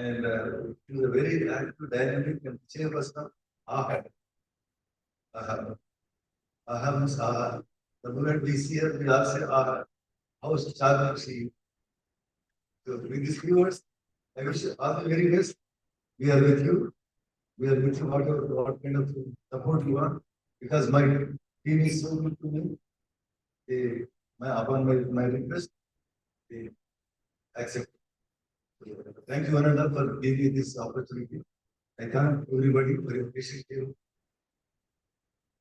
and he was a very active, dynamic, and chairperson of AHA. AHA means AHA. The moment we see her, we all say AHA. How charming she is. So, with these viewers, I wish you all the very best. We are with you. We are with you, what kind of support you want, because my team is so good to me. Upon my request, they accept. Thank you, Ananda, for giving me this opportunity. I thank everybody for your patience here.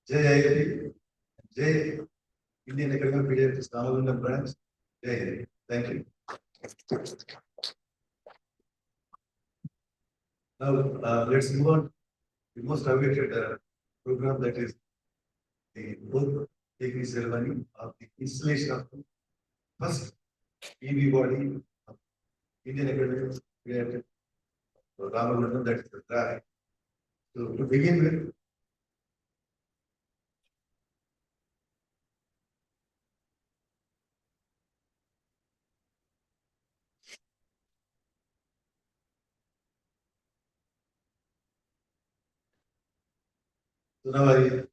Jai IIT, Jai Indian Academy of Pediatrics, Ramagundam branch. Jai Hind. Thank you. Now, let's move on to the most awaited program, that is the both taking ceremony of the installation of the first EV body of Indian Academy of Pediatrics, Ramagundam, that is the track. So, to begin with, so now I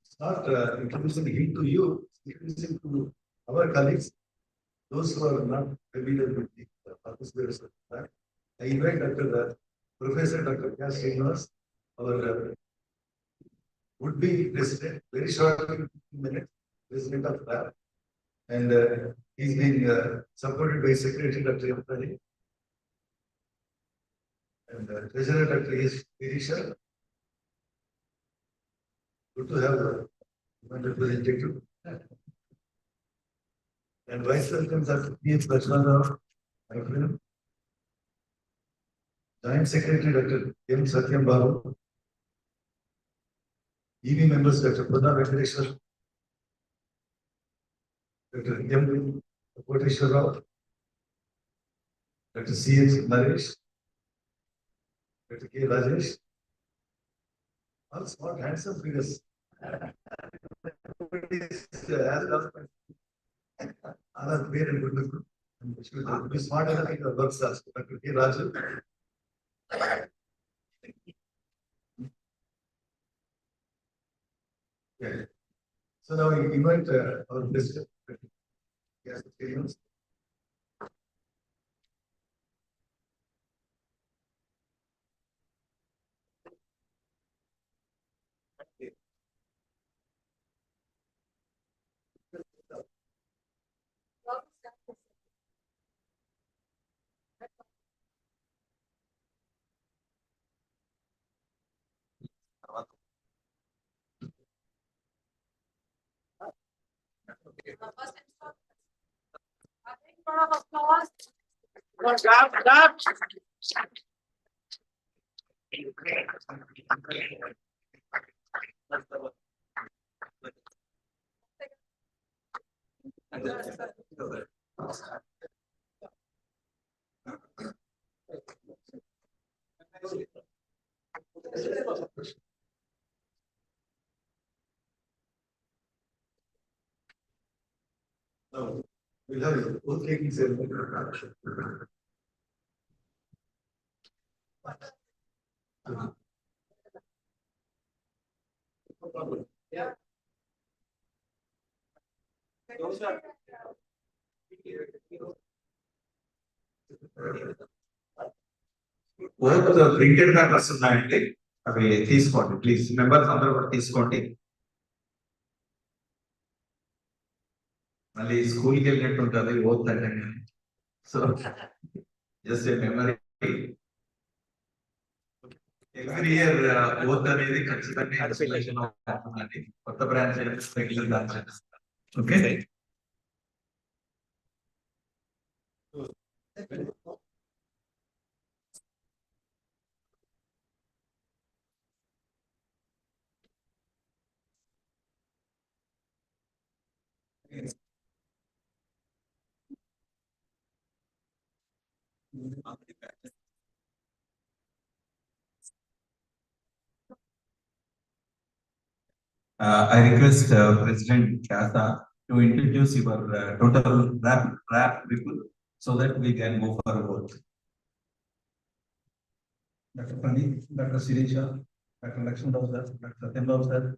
start introducing him to you, introducing to our colleagues, those who are not familiar with the participants of that. I invite Dr. Professor Dr. K. Srinivas, our would-be president, very short 15 minutes, president of that. And he's been supported by Secretary Dr. M. Pari and Treasurer Dr. S. Virisha. Good to have one representative. And Vice President Dr. P.H. Lakshmana, my friend. Joint Secretary Dr. M. Satyam Babu. EB members Dr. Purna Venkateshwar, Dr. M. Koteshwar Rao, Dr. C.H. Naresh, Dr. K. Rajesh. All smart, handsome figures. Everybody is Another great and good look. Be smart enough in your works also. Dr. K. Raju. Yeah. So now we invite our president. Yes, experience. Now, we'll have both taking ceremony. Yeah. Printed papers ఉన్నాయండి అవి తీసుకోండి please members అందరూ కూడా తీసుకోండి మళ్ళీ స్కూల్కి వెళ్ళినట్టు ఉంటుంది ఓత్ అంటే so just a memory every year oath అనేది ఖచ్చితంగా కొత్త branch regular branch okay I request President Kasa to introduce your total rap people so that we can move forward. Dr. Pani, Dr. Sirisha, Dr. Lakshman Rao sir, Dr. Satyam Rao sir,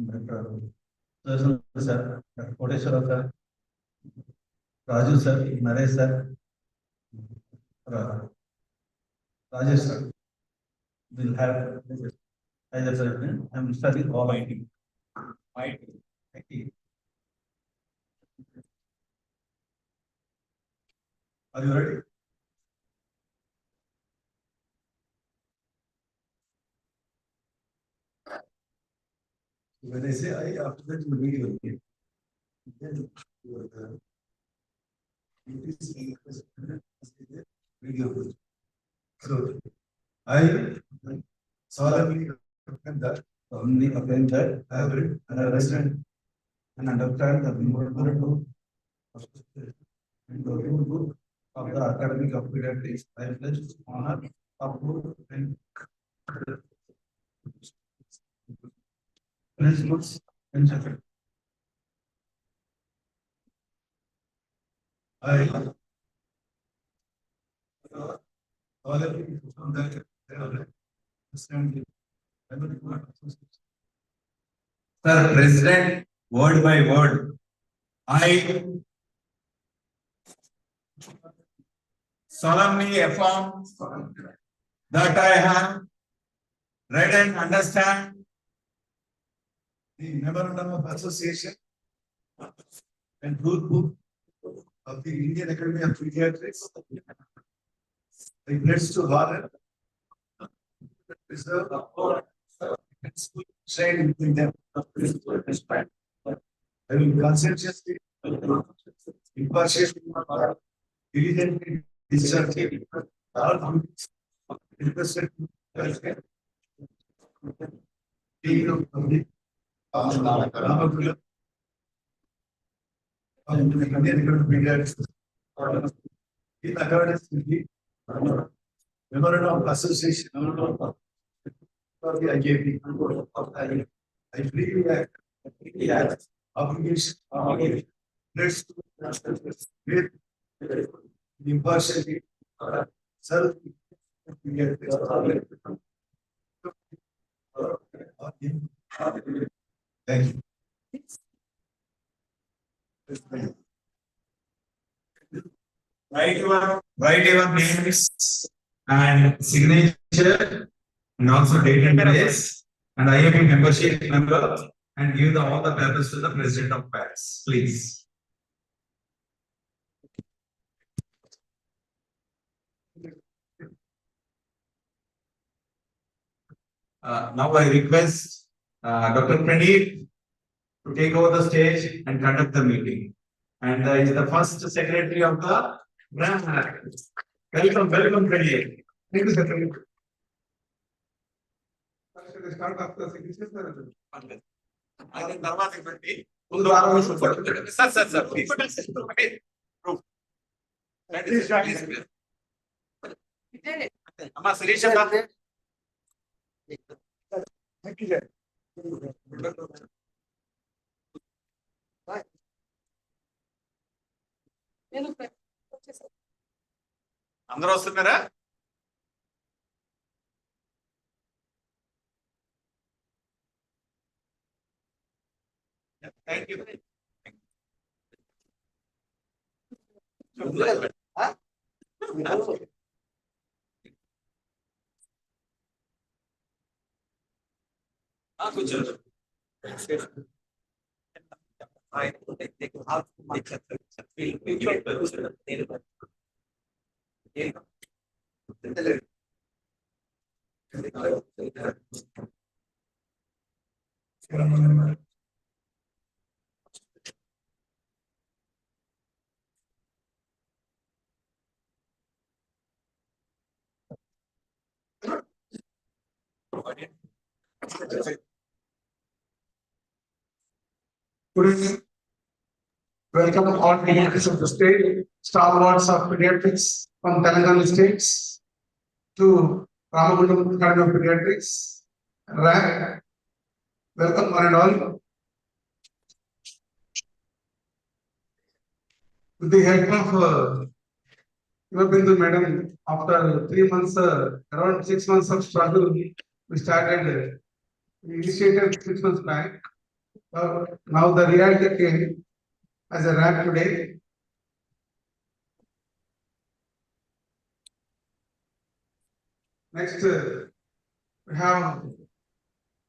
Dr. Sudarshan sir, Dr. Koteshwara sir, Raju sir, Naresh sir, Rajesh sir. Will have as a president. I am studying all IT. IT. Are you ready? When I say I, after that you read your name. Then it is read your name. So I solemnly affirm that I have read and understand and understand the important and the rule of the academic of pediatrics. I pledge to honor, uphold, and principles and judgment. I solemnly affirm that I have understand Sir President, word by word, I solemnly affirm that I have read and understand the Memorandum of Association and Rule Book of the Indian Academy of Pediatrics. I pledge to honor, preserve, and shine in them. I will conscientiously, impartially, diligently discharge all duties interested in being of public Ramagundam of the Indian Academy of Pediatrics in accordance with the Memorandum of Association for the IAP. I freely act obligation pledged with impartiality, self Thank you. Write your names and signature and also date and place and IAP membership number and give all the papers to the president of PATS, please. Now I request Dr. Pradeep to take over the stage and conduct the meeting. And is the first secretary of the brand. Welcome, Pradeep. Thank you, Secretary. Start after signature. I think sir, please. Thank you, sir. అందరూ వస్తున్నారా? Thank you. Good evening. Welcome all pediatrics of the state, stalwarts of pediatrics from Telangana states to Ramagundam Academy of Pediatrics. Welcome one and all. With the help of Bindu madam, after 3 months, around 6 months of struggle, we started, we initiated 6 months back. Now the reality came as a rap today. Next, we have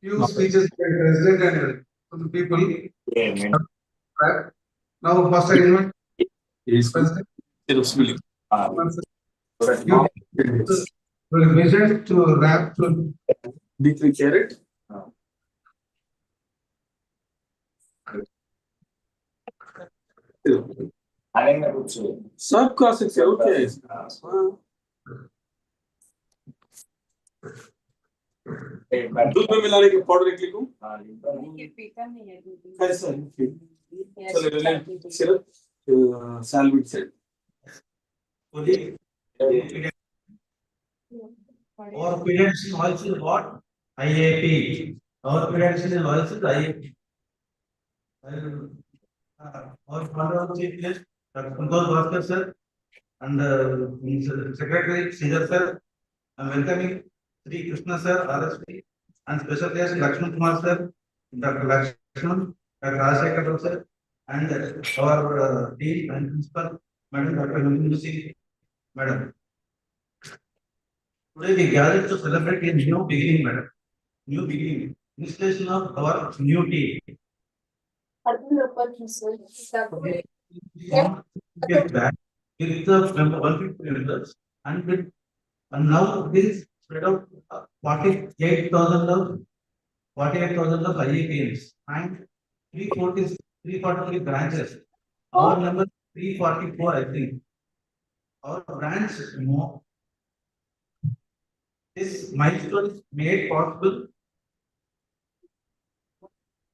few speeches by President and to the people. Rap. Now, first I invite President. Vision to rap to carrot. सबका शिक्षा क्या है दूध में मिलाने के powder एक लिखूं कैसा चलो सिर्फ सैलविट से Our credential also what? IAP. Our credential also IAP. Our Honorable Chief Guest, Dr. Santosh Bhaskar sir, and Secretary Sridhar sir, I am welcoming Sri Krishna sir, RSP, and special guest Lakshman Kumar sir, Dr. Lakshman, Dr. Rajశేఖర్ sir, and our dean and principal, Madam Dr. Ramagundam Singh, Madam. Today we gathered to celebrate a new beginning, madam. New beginning. Installation of our new team. Get back with the 150 members and now this spread out 48,000 of IAPMs and 343 branches. Our number 344, I think. Our branch more. This milestone is made possible.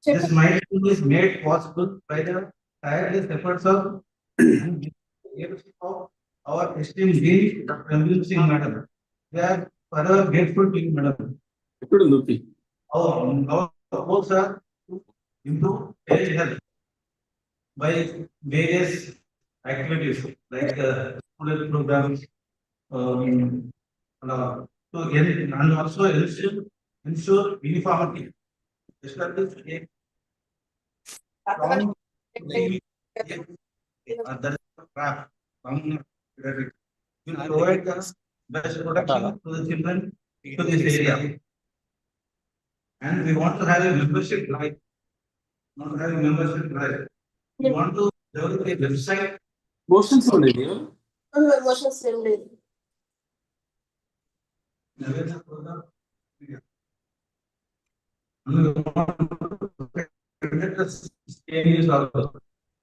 This milestone is made possible by the tireless efforts of our esteemed Dean, Dr. Ramagundam Singh, madam. We are forever grateful to you, madam. Our goals are to improve daily health by various activities like student programs, and also ensure uniformity. Establish a strong that is craft. Will provide the best protection to the children to this area. And we want to have a membership drive. Not have a membership drive. We want to develop a website. Motions on it. Motions Awareness program. And we want to conduct the stages also.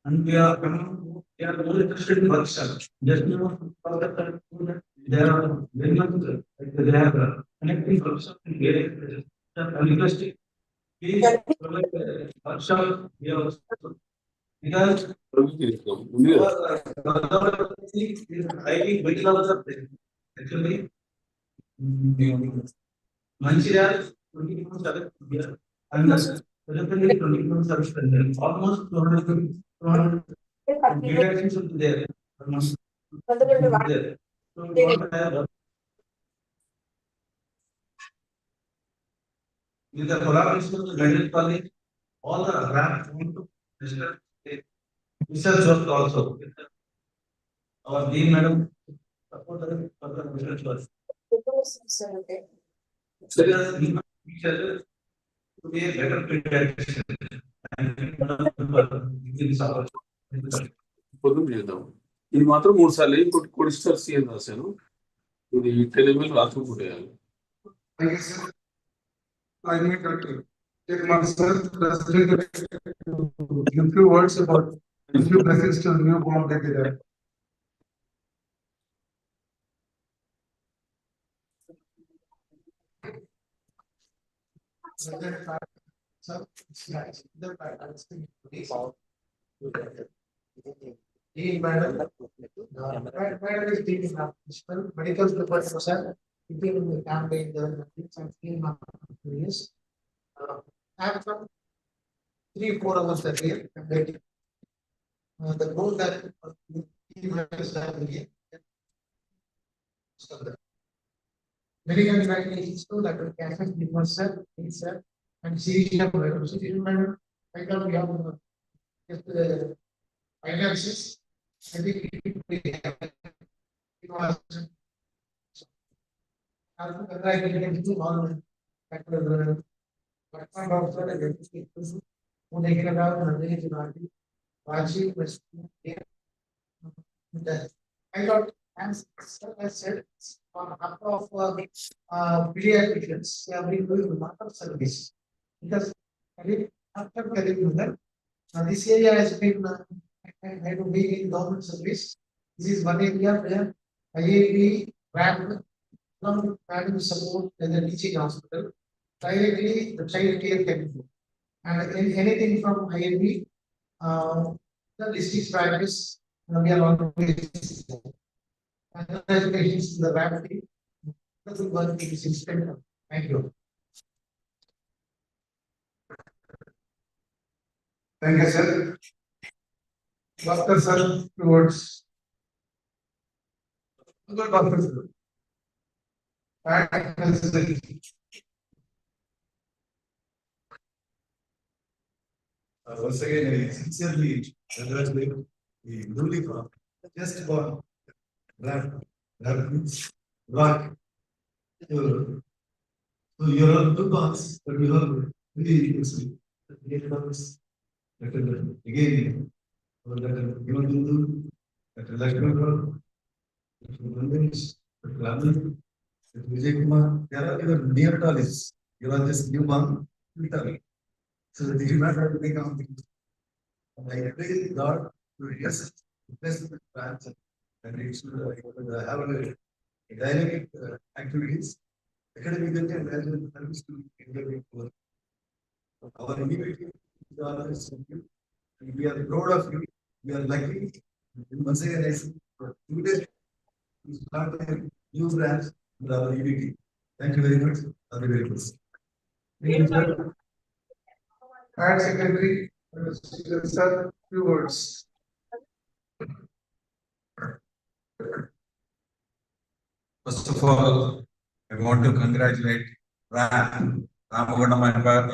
And we are more interested in workshop. Just now, there are very much they have connecting workshop in various places. I'm requesting, please provide a workshop here also. Because highly vital of the actually Manchirial 24 service here and Philippines 24 service there. Almost 200 directions will be there. There. So we want to have with the collaboration of the medical college, all the grants want to research work also. Our dean madam support us for the research work. There is teachers to be a better pediatrician and పొద్దున చేద్దాం ఇది మాత్రం 3 సార్లు ఇంకోటి కొడిస్టర్ CM రాశాను ఇది television రాసుకుంటేయాలి I make take myself president a few words about a few blessings to the newborn baby there. Medical professor, keeping in the campaign development and 3 months. I have from 3-4 hours a day. The goal that So the very congratulations to Dr. Catherine Dimmer, sir, please, sir, and CGM, madam. I know we have just finances. I think it was. Congratulations to all Dr. Rajiv was here. I got, as I said, on behalf of pediatricians, they have been doing a lot of service. Because after Karimnagar, this area has been, I to be in government service. This is one area where IAP, RAP, along with support in the teaching hospital, directly the child care can do. And anything from IAP, the district practice, we are always. Congratulations to the RAP team. That's the work is extended. Thank you. Thank you, sir. Doctor, sir, towards. Doctor, sir. Once again, I sincerely congratulate the newly formed, just born, rock. So you are two parts, but you have really excellent. Again, that you want to do, that electoral, Vijay Kumar, they are your neonatologists. You are just newborn, literally. So they do not have to take on things. I pray God to yes, bless the plans and it should have a dynamic activities, academically and as well as to interview work. Our innovative is you. We are proud of you. We are lucky. Once again, I say, today we start a new branch with our EVT. Thank you very much. All the very best. And secondary, sir, few words. First of all, I want to congratulate Ramagundam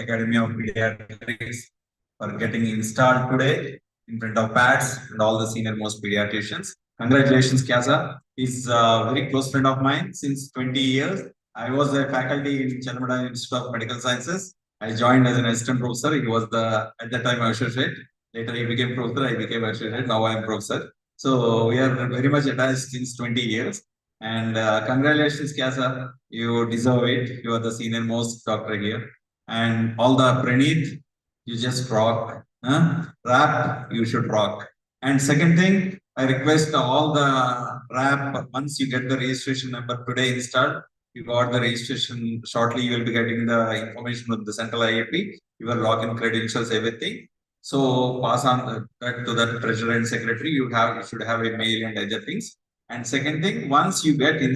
Academy of Pediatrics for getting installed today in front of PATS and all the senior most pediatricians. Congratulations, Kyasa. He's a very close friend of mine since 20 years. I was a faculty in Chalmada Institute of Medical Sciences. I joined as an assistant professor. He was at that time associate. Later he became professor. I became associate. Now I am professor. So we are very much attached since 20 years. And congratulations, Kyasa. You deserve it. You are the senior most doctor here. And all the Praneeth, you just rock. Rap, you should rock. And second thing, I request all the rap, once you get the registration number today installed, you got the registration shortly, you will be getting the information of the central IAP, your login credentials, everything. So pass on that to the treasurer and secretary. You should have a mail and other things. And second thing, once you get in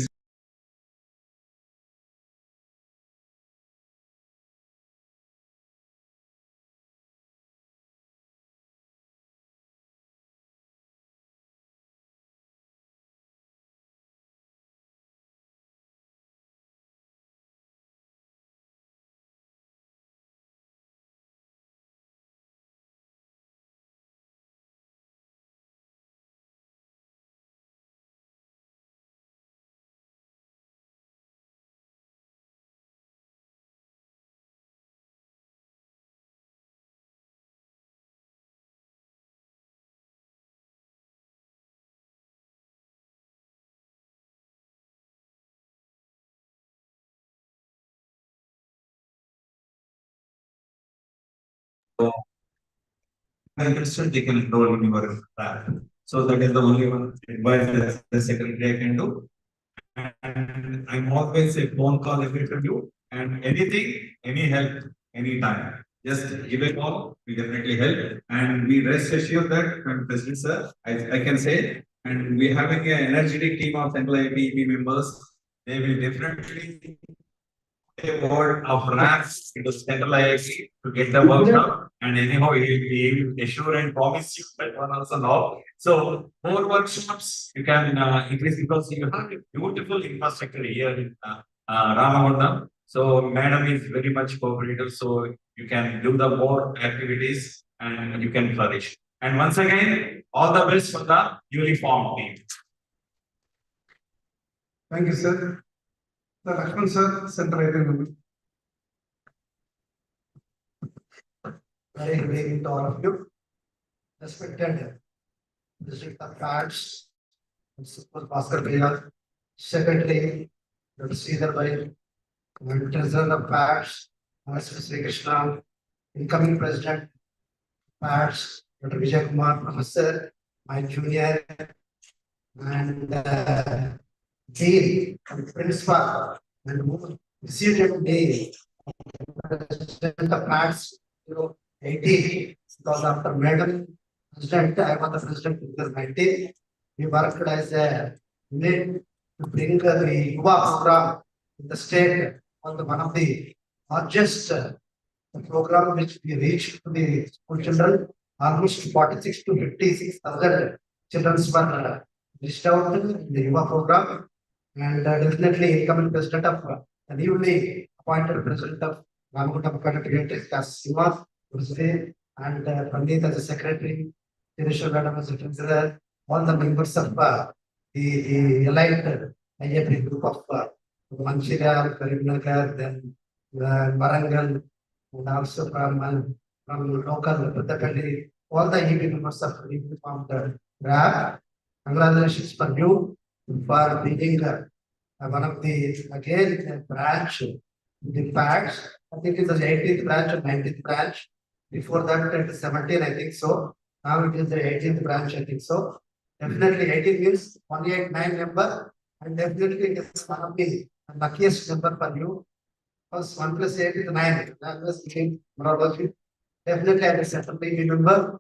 they can enroll in your rap. So that is the only one advice that the secretary can do. And I'm always a phone call available to you. And anything, any help, anytime, just give a call. We definitely help. And we rest assured that, President Sir, I can say, and we're having an energetic team of central IAP members. They will definitely a word of RAF into Central IIT to get the work done. And anyhow, he will assure and promise you that one also now. So more workshops you can increase because you have a beautiful infrastructure here in Ramagundam. So madam is very much cooperative, so you can do the more activities and you can flourish. And once again, all the best for the newly formed team. Thank you, sir. The Lakshman sir, Central IIT. Very good evening to all of you. Respected District of PATS, Principal Bhaskar Bhaiya, Secretary, Dr. Sridhar Bhai, and Treasurer of PATS, Mr. Sri Krishna, incoming President, PATS, Dr. Vijay Kumar, Professor, my junior, and Dean, and Principal, and who received today, President of PATS, 18, because after Madam President, I was the President in 2019. We worked as a unit to bring the Yuva program in the state on the one of the largest program which we reached to the school children. Almost 46 to 56,000 children were reached out in the Yuva program, and definitely incoming President of the newly appointed President of Ramagundam Siva, and Pandit as a secretary, Dinesh Madam as a treasurer, all the members of the allied IAP group of Manchirial, Karimnagar, then Warangal, and also from local Pettapalli, all the IAP members of the formed RAP. Congratulations for you for being one of the again branch, the PATS. I think it is the 18th branch or 19th branch. Before that, it is 17, I think so. Now it is the 18th branch, I think so. Definitely 18 means 189 number, and definitely it is one of the luckiest number for you. Because 1 plus 8 is 9. Definitely I will certainly remember.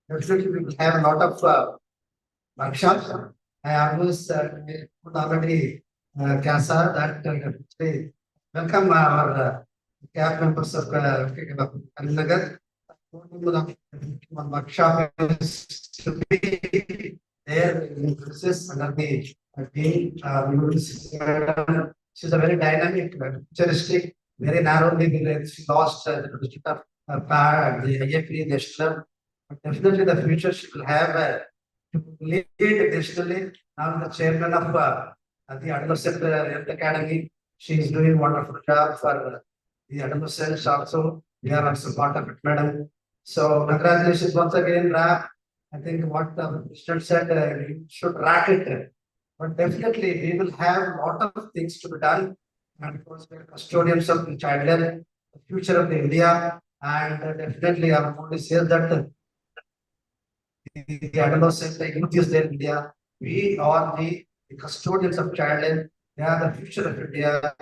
Definitely we will have a lot of workshops. I almost put already CASA that welcome our CAP members of Karimnagar. One workshop is to be there in process under the team. She's a very dynamic, futuristic, very narrowly she lost the district of the IAP national. But definitely the future she will have to lead additionally. Now the chairman of the Adolescent Health Academy, she is doing wonderful job for the adolescents also. We are also part of it, madam. So congratulations once again, RAP. I think what the president said, you should rack it. But definitely we will have a lot of things to be done. And because we are custodians of the children, the future of the India, and definitely I want to say that the adolescent, the youth is there in India. We are the custodians of children. They are the future of India.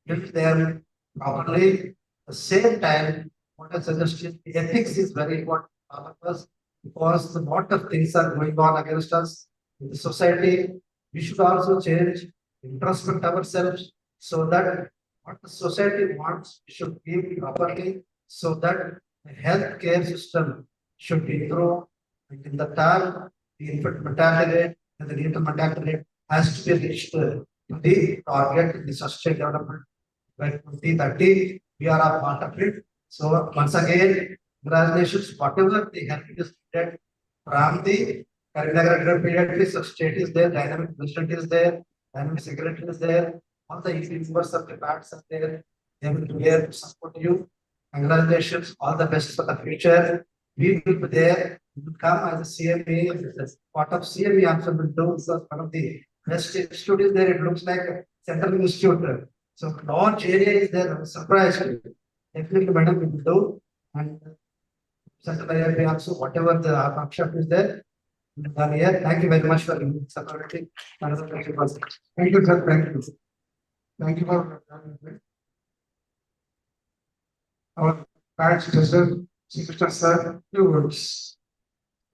If they are properly, at the same time, what I suggest is ethics is very important for all of us, because a lot of things are going on against us in the society. We should also change, introspect ourselves, so that what the society wants, we should give properly, so that the healthcare system should improve. And in the term, the infant mortality rate and the neonatal mortality rate has to be reached to the target in the sustainable development by 2030. We are a part of it. So once again, congratulations, whatever the help is needed from the Karimnagar pediatrics state is there, dynamic president is there, dynamic secretary is there, all the members of the PATS are there. They will be there to support you. Congratulations, all the best for the future. We will be there. We will come as a CME. Part of CME also will do, because one of the best institute is there. It looks like a central institute. So large area is there. I'm surprised. Definitely, madam, we will do. And Central IIT also, whatever the workshop is there. Here. Thank you very much for supporting. Thank you, sir. Thank you. Thank you for our PATS president, Sri Krishna sir. Few words.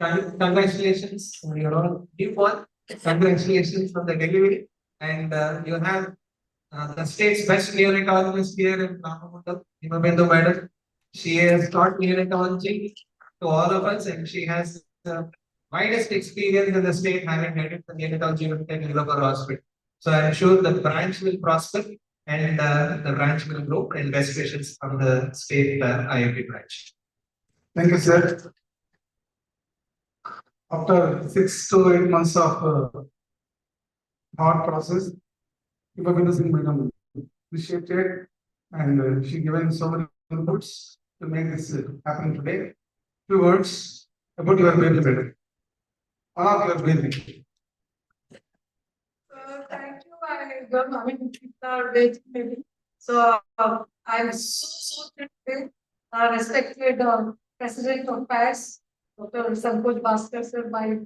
Congratulations on your own new one. Congratulations on the delivery, and you have the state's best neonatologist here in Ramagundam, Madam. She has taught neonatology to all of us, and she has the widest experience in the state, having headed the neonatology unit in Nilofer Hospital. So I'm sure the branch will prosper and the branch will grow, and best wishes from the state IAP branch. Thank you, sir. After 6 to 8 months of hard process, Singh Madam appreciated, and she given so many inputs to make this happen today. Few words about your baby, madam. One of your baby. Thank you. I don't know, I mean, people are waiting maybe. So I'm so today, respected President of PATS, Dr. Sankoch Bhaskar sir, my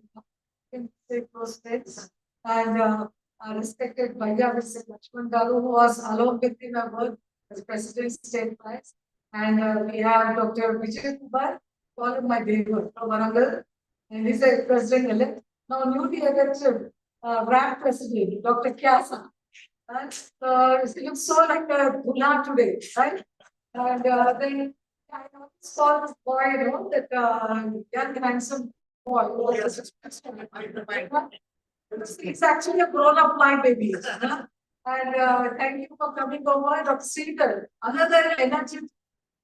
close friends, and respected Bhaiya Mr. Lakshman Garu, who was along with him I worked as President State PATS, and we have Dr. Vijay Kumar, all of my neighbor from Warangal, and he's a president-elect. Now newly elected RAM president, Dr. Kyasa. He looks so like a Dula today, right? And then I saw this boy, you know, that young handsome boy. It's actually a grown-up my baby. And thank you for coming over, Dr. Sridhar. Another energy.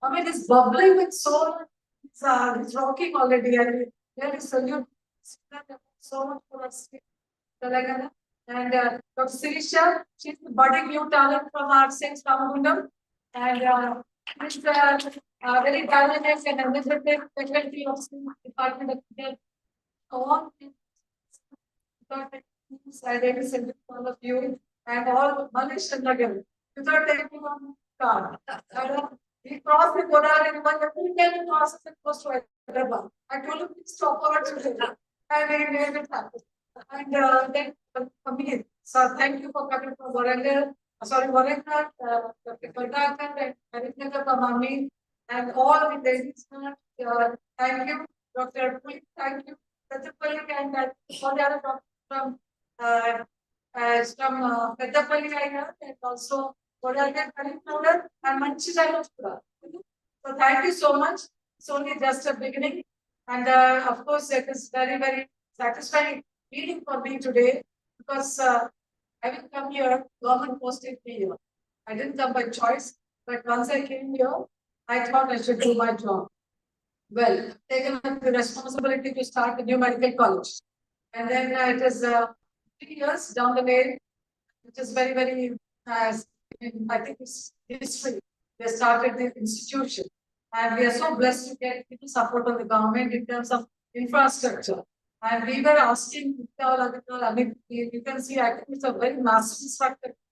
I mean, it's bubbling with soul. It's rocking already. I really salute so much for us. Telangana. And Dr. Sirisha, she's the budding new talent from our Saints Ramagundam. And she's very talented and energetic faculty of Department of Health. All I really salute all of you and all Manish and Nagan. Without taking on car. We crossed the Godavari River, every time we cross it goes to Hyderabad. I told him, please stop over today. And he made it happen. And then Amir, so thank you for coming from Warangal. Warangal, Dr. Karnataka and Harinaka Pamami, and all the ladies. Thank you, Dr. Puli, thank you, Peddapalli, and all the other doctors from Peddapalli, and also Warangal, Karimnagar, and Manchiralo. So thank you so much. It's only just a beginning, and of course, it is very satisfying feeling for me today because I will come here, government posted me here. I didn't come by choice, but once I came here, I thought I should do my job. Well, taken up the responsibility to start a new medical college. And then it is 3 years down the lane, which is very, I think it's history. They started the institution. And we are so blessed to get support of the government in terms of infrastructure. And we were asking, I mean, you can see, I think it's a very massive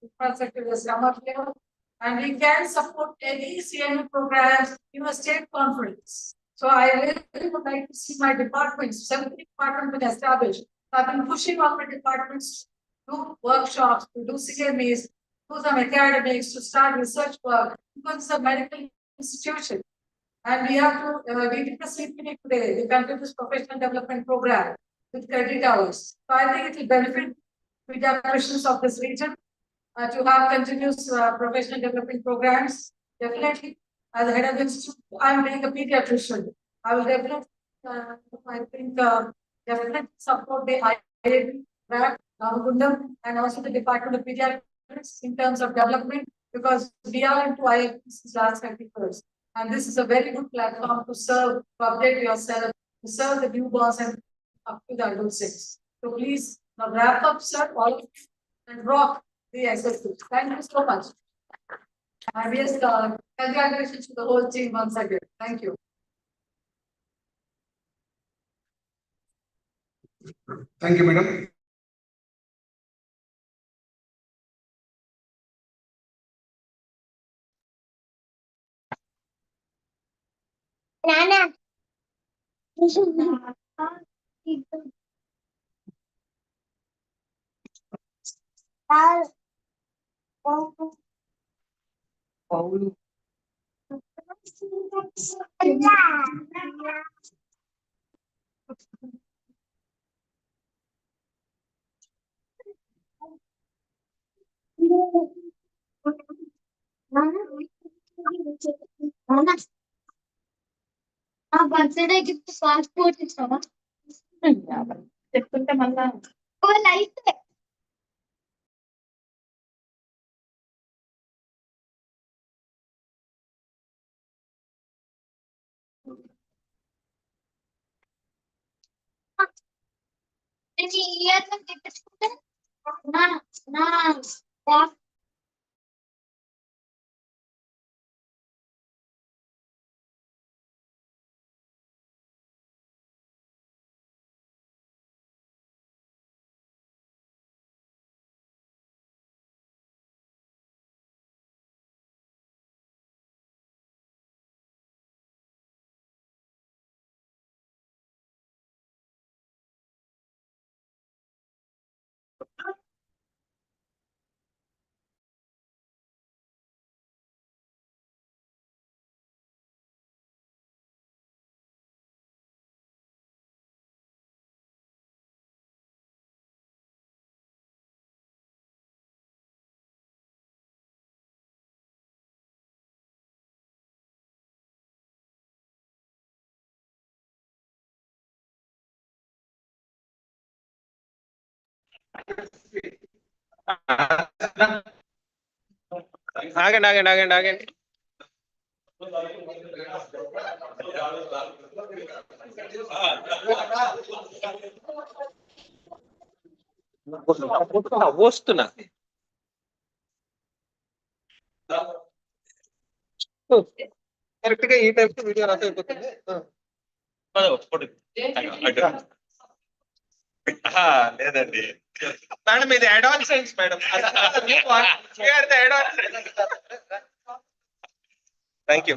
infrastructure that's come up here. And we can support any CME programs in a state conference. So I really would like to see my departments, 70 departments been established. So I've been pushing on my departments to do workshops, to do CMEs, do some academics, to start research work, because it's a medical institution. And we have to, we did the CPD today, the continuous professional development program with credit hours. So I think it will benefit pediatricians of this region to have continuous professional development programs. Definitely, as the head of the institute, I'm being a pediatrician. I will definitely, I think, definitely support the IAP, Ramagundam, and also the Department of Pediatrics in terms of development, because we are into IAP since last 30 years. And this is a very good platform to serve, to update yourself, to serve the newborns and up to the adult sex. So please now wrap up, sir, all of you, and rock the exercise. Thank you so much. And yes, congratulations to the whole team once again. Thank you. Thank you, madam. Nana. అవునా నా birthday gift passport ఇస్తావా చెప్తుంటే మళ్ళా ఓ light నేను ఈ year లో తెప్పించుకుంటే నా నా ఆగండి. వస్తున్నా కరెక్ట్ గా ఈ టైప్ వీడియో రాసి అయిపోతుంది. లేదండి మేడం, ఇది advance science madam. Thank you.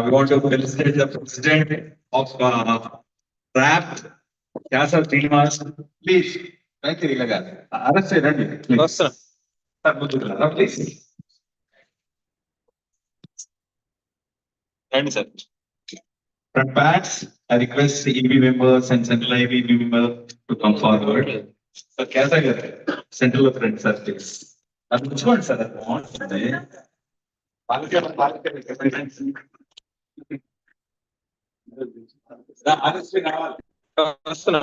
We want to felicitate the president of RAP, Kyasa Srinivas. Please, thank you, Ilaga. Arrest చేయండి, please. వస్తున్నా. Sir, ముందుకు రా, please. రండి sir. From PATS, I request the EB members and central IB members to come forward. So, Kyasa garu, central of friends, sir, please. అది ఉంచుకోండి sir, అది బాగుంటుంది. వస్తున్నా.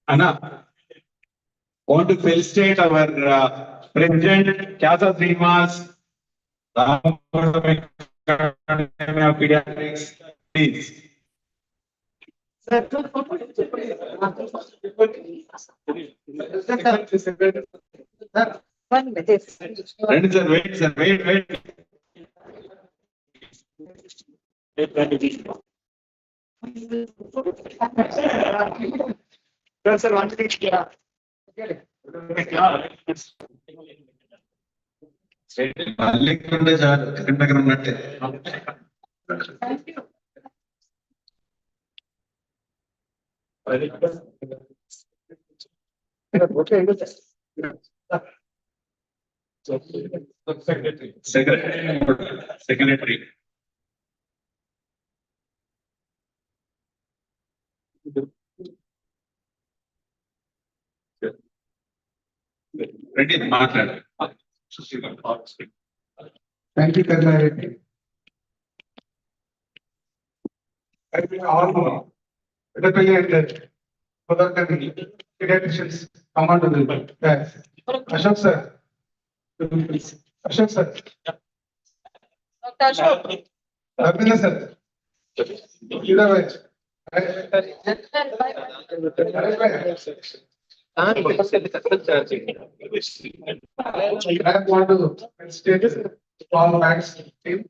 Anna, want to felicitate our president, Kyasa Srinivas, Ramagundam Academy of Pediatrics, please. Friends, sir, wait. Sir, one minute. మల్లికుంటే చాలు, దగ్గర ఉన్నట్టే. Secretary. Ready, మాట్లాడు. Thank you, Karnarati. I will all Edapalli and Kodakani pediatricians come on to the yes. Ashok sir. Ashok sir. Dr. Ashok. Ravindra sir. Giravach. I want to state all facts team.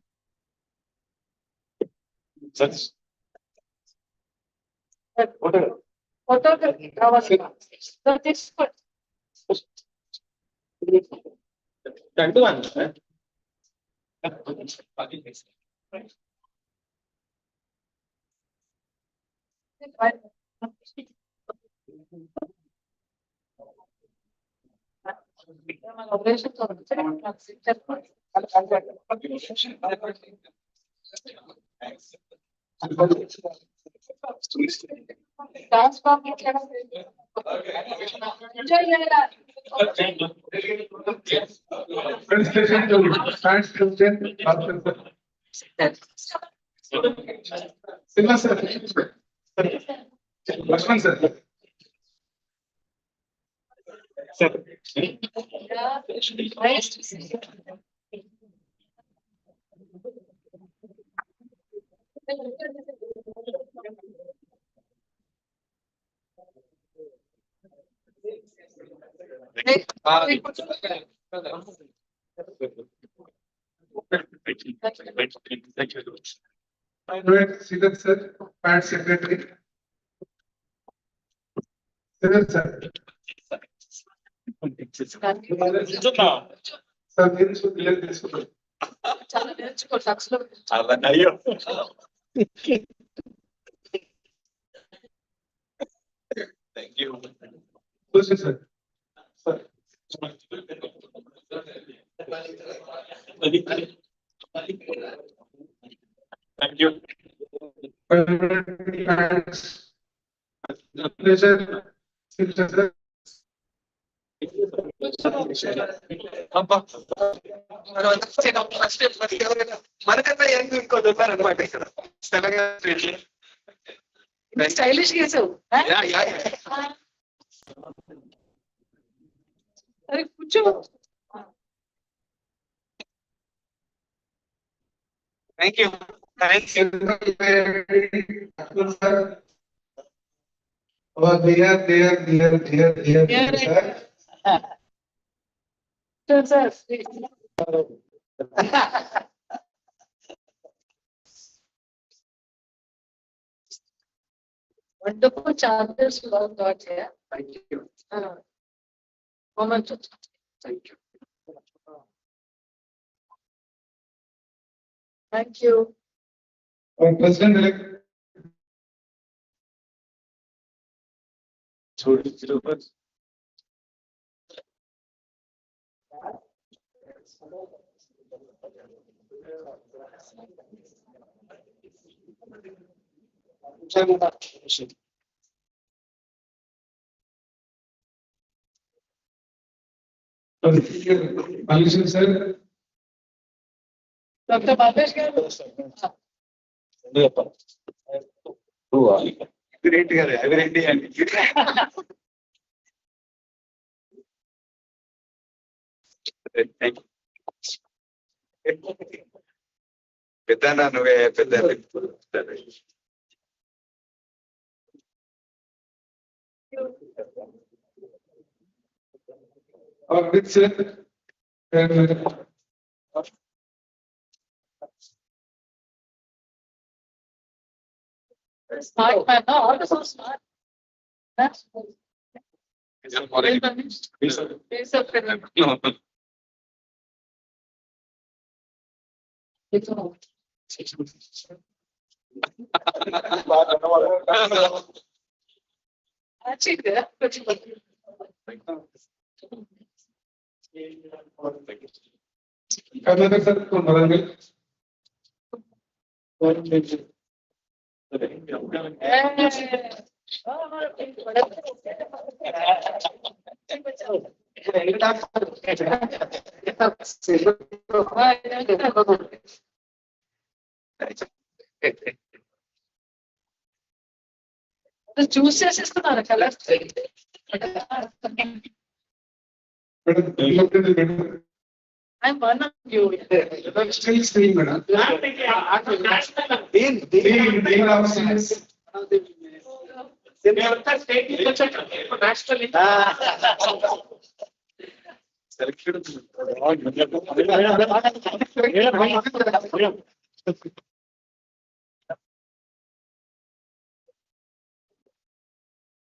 Presentation to science student. Sinha sir. Lakshman sir. Nice to see you. Invite Siddharth sir, PATS secretary. Siddharth sir. Sir, మీరు clear చేసుకోండి. చాలా నేర్చుకో success అయ్యో thank you Kushi sir. Sir. Thank you PATS. Pleasure. Siddharth sir. మనకన్నా young ఇంకోటి ఉన్నారనమాట ఇక్కడ Telangana stylish చేసావు సరే కూర్చో thank you thanks Oh, dear, sir. Sir wonderful chapters you all got here. Thank you Moment. Thank you Thank you. Our president elect. Permission, sir. Dr. Bhavesh garu. అవిరెడ్డి గారు అవిరెడ్డి అండి పెద్దనా నువ్వే పెద్ద Our big sir. Smart man, no, all so smart. That's good. Face of Finland. It's all. Actually, there, but you Karnataka sir from Warangal. Juices ఇస్తున్నారు కదా I'm one of you. Still staying, madam. Dean of science.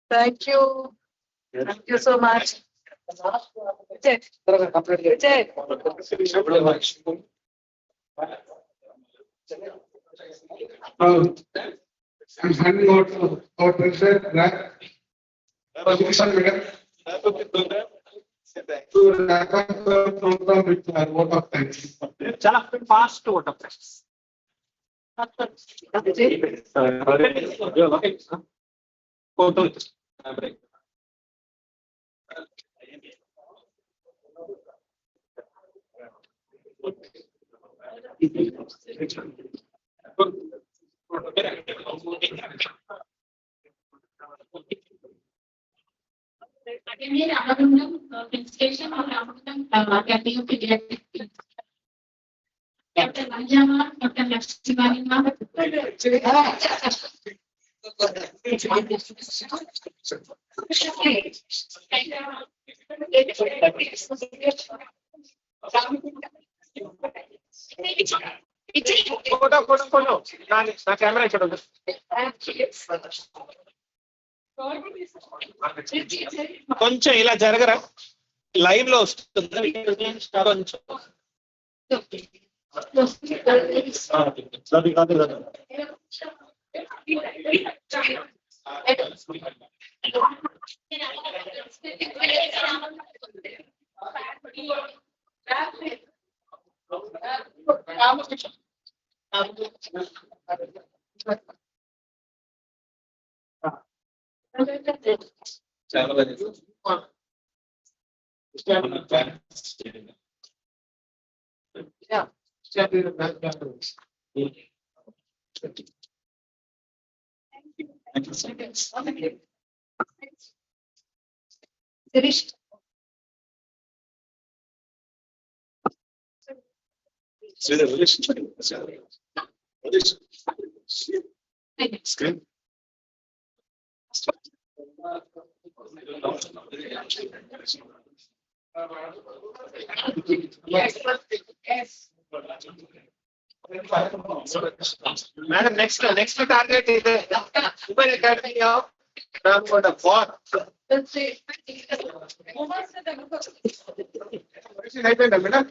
Thank you. Thank you so much. Vijay. Vijay. I'm handing out to our president, madam, to wrap up the program with a vote of thanks. Fast vote of thanks. Photo. Again, Ramagundam, station of Ramagundam, Academy of Pediatric. Captain Anjama, Captain Lakshmanima. Photo. Na camera చూడండి. కొంచెం ఇలా జరగరా live లో వస్తుంది కొంచెం చాలా Screen. Madam, next target is Women Academy of Ramagundam. అయిపోయిందా madam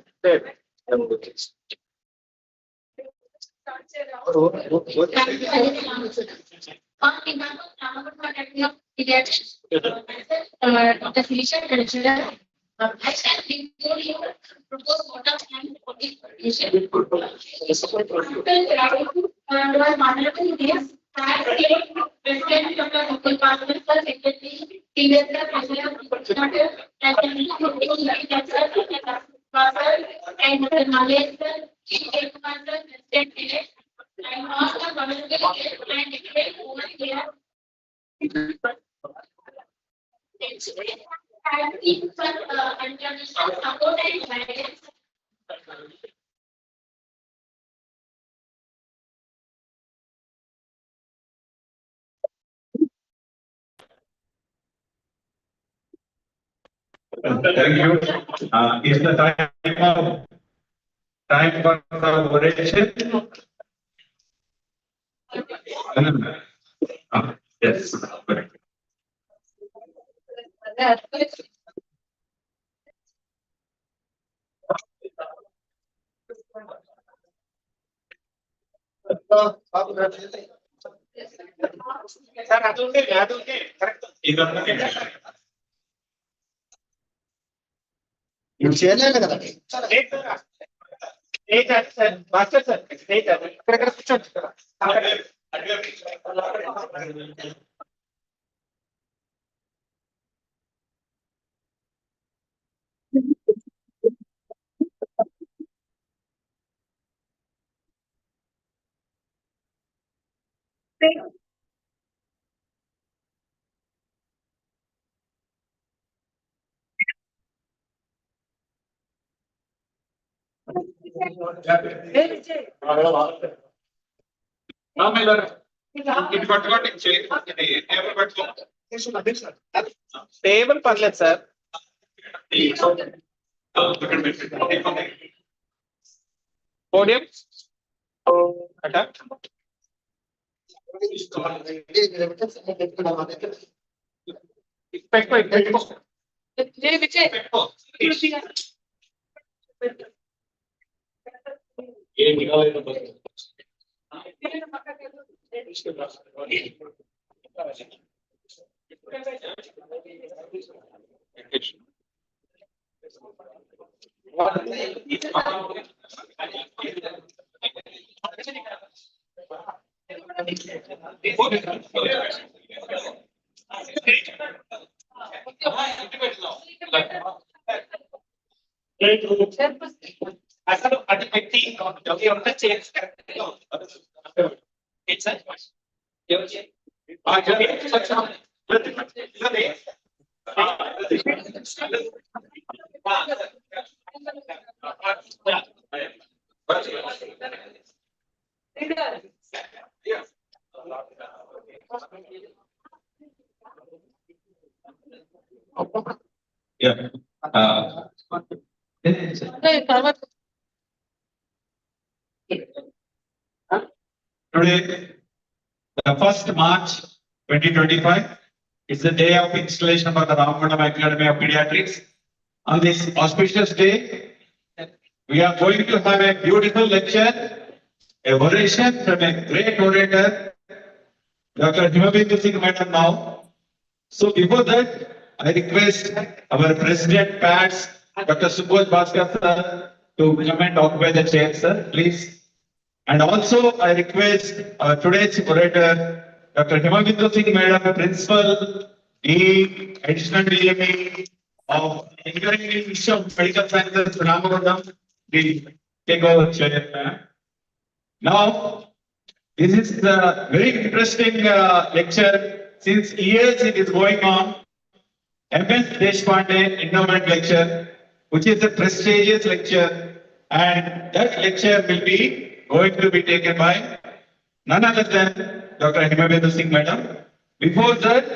Dr. Felicia Treasurer. I shall include you propose vote of thanks for this petition. Honorable guests, President Dr. Mukul Paswar, Secretary, President President and Dr. Nalesh, Chief Commander, President, and all the honorable guests and declare over here. And international support and guidance. Thank you. Is the time for collaboration? Yes. Sir అదుంది correct చేయలేదు కదా sir master sir ఇక్కడ కూర్చోండి ఇటు పట్టుకోండి paper పట్టుకో table పర్లేదు sir. Podium అట పెట్టుకో. అసలు అటు పెట్టి ఎవరైనా చేయాలి sir. Yeah. Today, the 1st March 2025 is the day of installation for the Ramagundam Academy of Pediatrics. On this auspicious day, we are going to have a beautiful lecture, a oration from a great orator, Dr. Ramagundam Singh Madam now. So before that, I request our President PATS, Dr. Subodh Bhaskar sir, to come and occupy the chair, sir, please. And also, I request today's orator, Dr. Ramagundam Singh Madam, Principal, DE, Additional DME of Engineering Institute of Medical Sciences, Ramagundam, please take over chair, ma'am. Now, this is a very interesting lecture. Since years it is going on. MS Deshpande Endowment Lecture, which is a prestigious lecture, and that lecture will be going to be taken by none other than Dr. Ramagundam Singh Madam. Before that,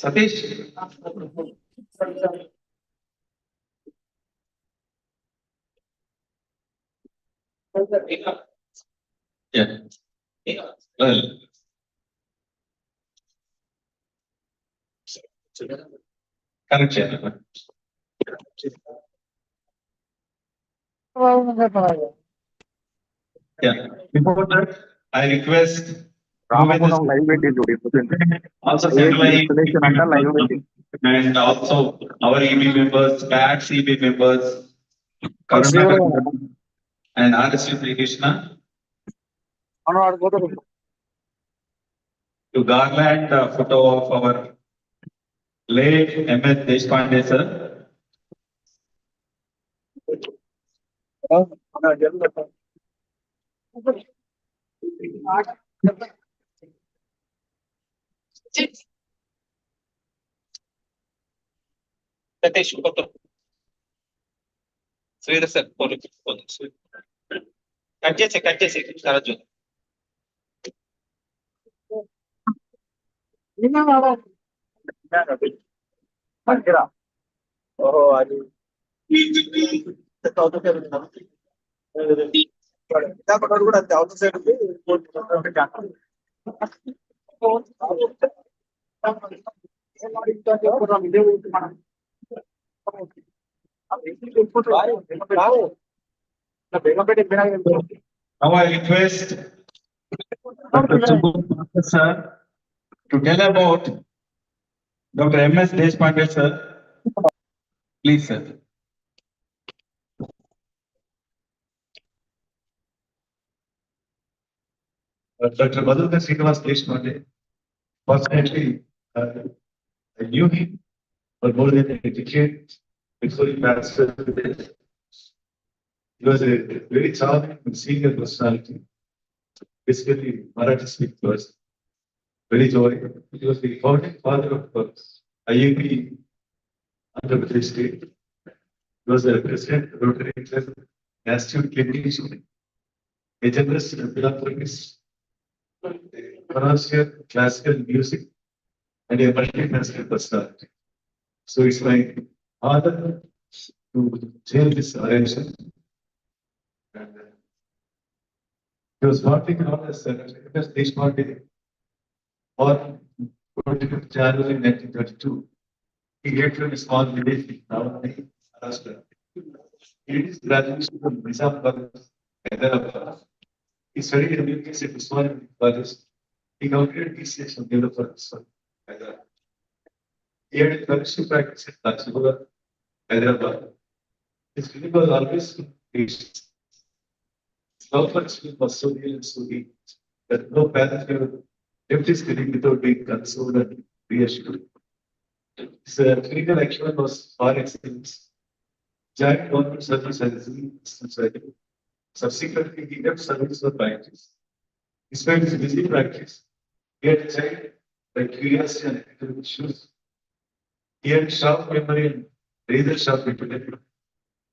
Satish. Yeah. Well. Correct, Chairman. Yeah. Before that, I request Ramagundam live meeting also installation under live meeting. and also our EB members, PATS EB members, Karunakaran and RSU Sri Krishna to garland the photo of our late MS Deshpande sir. Satish photo Sridhar sir photo cut చేసి సరజు ఓహో అది కూడా అంతే out side Now I request Dr. Subodh Bhaskar sir to tell about Dr. MS Deshpande sir. Please, sir. Dr. Madhukar Srinivas Deshpande. Fortunately, I knew him for more than a decade before he passed away. He was a very charming and senior personality. Basically, Marathi speak first. Very jolly. He was the founding father of IAP Andhra Pradesh State. He was the president of Rotary Club, astute clinician, a generous philanthropist, connoisseur classical music, and a multifaceted personality. So it's my honor to chair this arrangement. And he was working on as this party on 25th January 1932. He came from a small village in Navani, Maharashtra. He did his graduation from Nizam College, Hyderabad. He studied MBBS at Usmania College. He completed PCS from University of Hyderabad. He had a fellowship practice at Kachipura, Hyderabad. His clinic was always with patients. His love for children was so real and so deep that no parent ever left his clinic without being consoled and reassured. His clinical acumen was far excellence. Joined government service as a society. Subsequently, he left service for practice. Despite his busy practice, he had child by curiosity and academic issues. He had sharp memory and razor sharp intellect.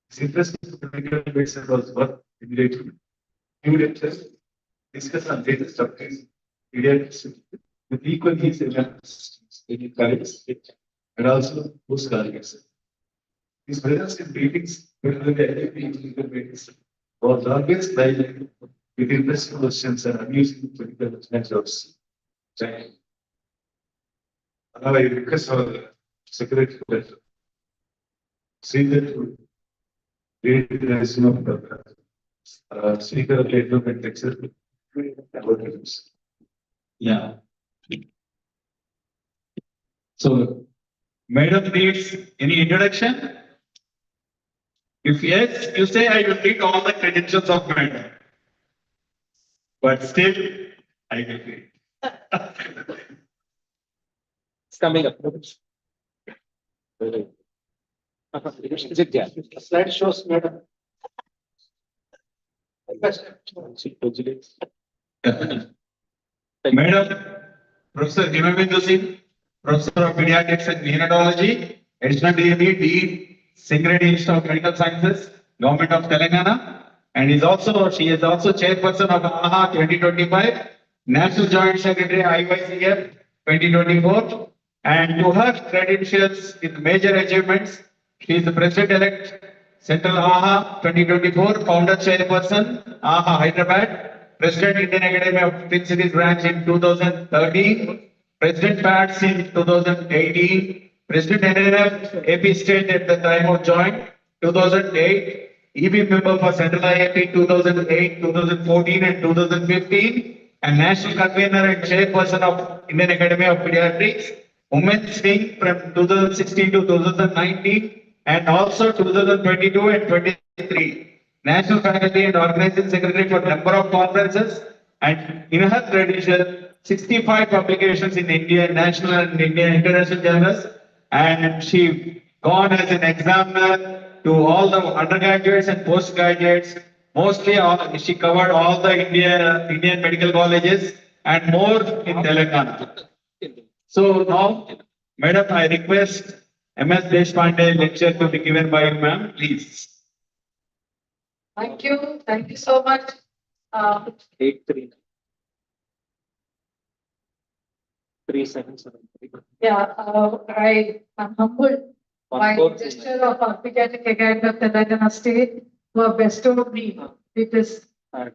His interest in medical medicine was worth immediately. He would just discuss on latest topics, pediatrics, with equal ease and courage, and also post colleagues. His presence in meetings with the medical medicine was always lively with interesting questions and amusing political anecdotes. Thank you. Now I request our secretary, Sridhar, to read the resume of the Speaker of Late Government Lecture. Yeah. So, Madam needs any introduction? If yes, you say I will read all the credentials of Madam. But still, I will read. It's coming up. Slide shows, madam. Madam, Professor Himavendu Singh, Professor of Pediatrics and Neonatology, Additional DME, Dean, Singaredi Institute of Medical Sciences, Government of Telangana, and she is also Chairperson of AHA 2025, National Joint Secretary IYCF 2024, and to her credentials with major achievements, she is the President-elect Central AHA 2024, Founder Chairperson, AHA Hyderabad, President Indian Academy of Twin Cities Branch in 2013, President PATS in 2018, President NNF AP State at the time of joint 2008, EB member for Central IAP 2008, 2014 and 2015, and National Convener and Chairperson of Indian Academy of Pediatrics, Women's Wing from 2016 to 2019, and also 2022 and 23. National Faculty and Organizing Secretary for number of conferences, and in her credential, 65 publications in India, national and Indian international journals, and she gone as an examiner to all the undergraduates and postgraduates. Mostly, she covered all the Indian medical colleges and more in Telangana. So now, Madam, I request MS Deshpande lecture to be given by you, ma'am, please. Thank you so much. 83. 3773. Yeah, I am humbled by the gesture of our Pediatric Academy of Telangana State who have bestowed me with this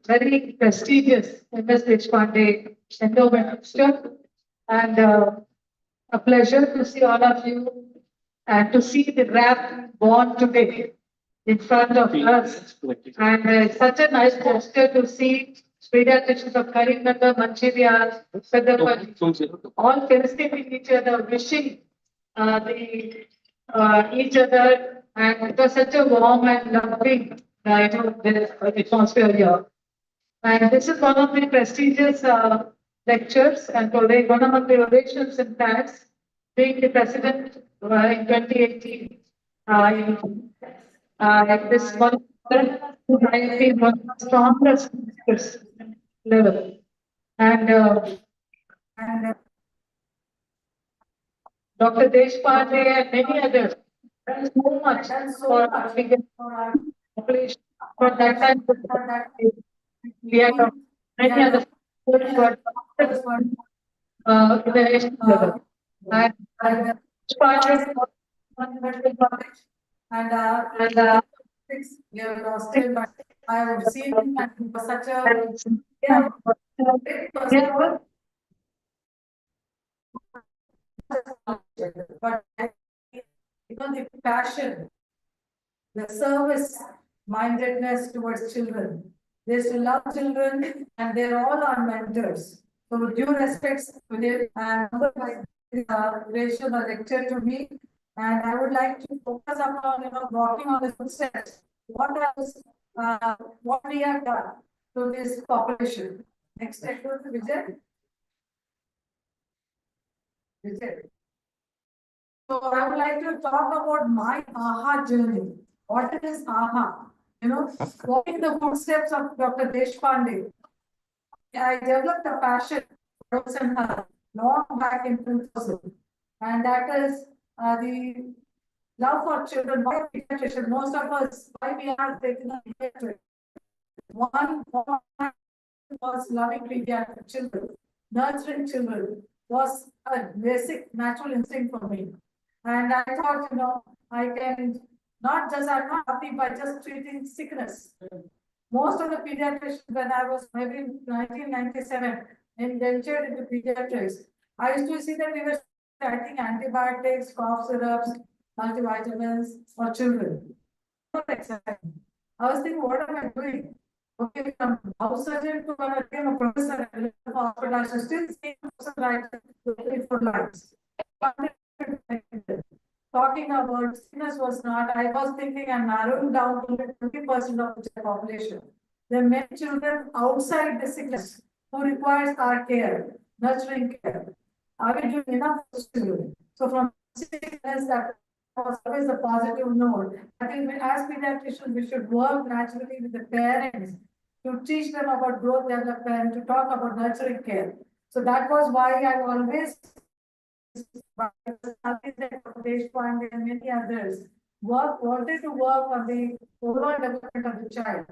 very prestigious MS Deshpande endowment lecture, and a pleasure to see all of you and to see the rap born today in front of us. And it's such a nice gesture to see pediatricians of Karimnagar, Manchiryal, Peddapalli, all felicitating each other, wishing each other, and it was such a warm and loving atmosphere here. And this is one of the prestigious lectures, and today one of the orations in PATS, being the president in 2018. This one, I feel one of the strongest speakers level. And Dr. Deshpande and many others done so much for African population. For that time, we had many other in the national level. And six year lost him, but I have seen him and he was such a great person. But the passion, the service mindedness towards children. They still love children and they're all our mentors. So with due respects to him and Rachel, a lecture to me. And I would like to focus upon, walking on the footsteps. What we have done to this population. Next step, Vijay. Vijay. So I would like to talk about my AHA journey. What is AHA? Walking the footsteps of Dr. Deshpande. I developed a passion for books and health long back in 2000. And that is the love for children, why pediatrician. Most of us, why we are taking a pediatric. One was loving pediatric children, nurturing children was a basic natural instinct for me. And I thought, I can not just, I'm not happy by just treating sickness. Most of the pediatricians, when I was maybe in 1997, ventured into pediatrics, I used to see that we were writing antibiotics, cough syrups, multivitamins for children. I was thinking, what am I doing? Okay, from house surgeon to became a professor at the hospital, I should still see for lives. Talking about sickness was not, I was thinking I'm narrowing down to 20% of the population. There are many children outside the sickness who requires our care, nurturing care. Are we doing enough for children? So from sickness, that was always a positive note. I think as pediatricians, we should work naturally with the parents to teach them about growth development, to talk about nurturing care. So that was why I always and many others wanted to work on the overall development of the child,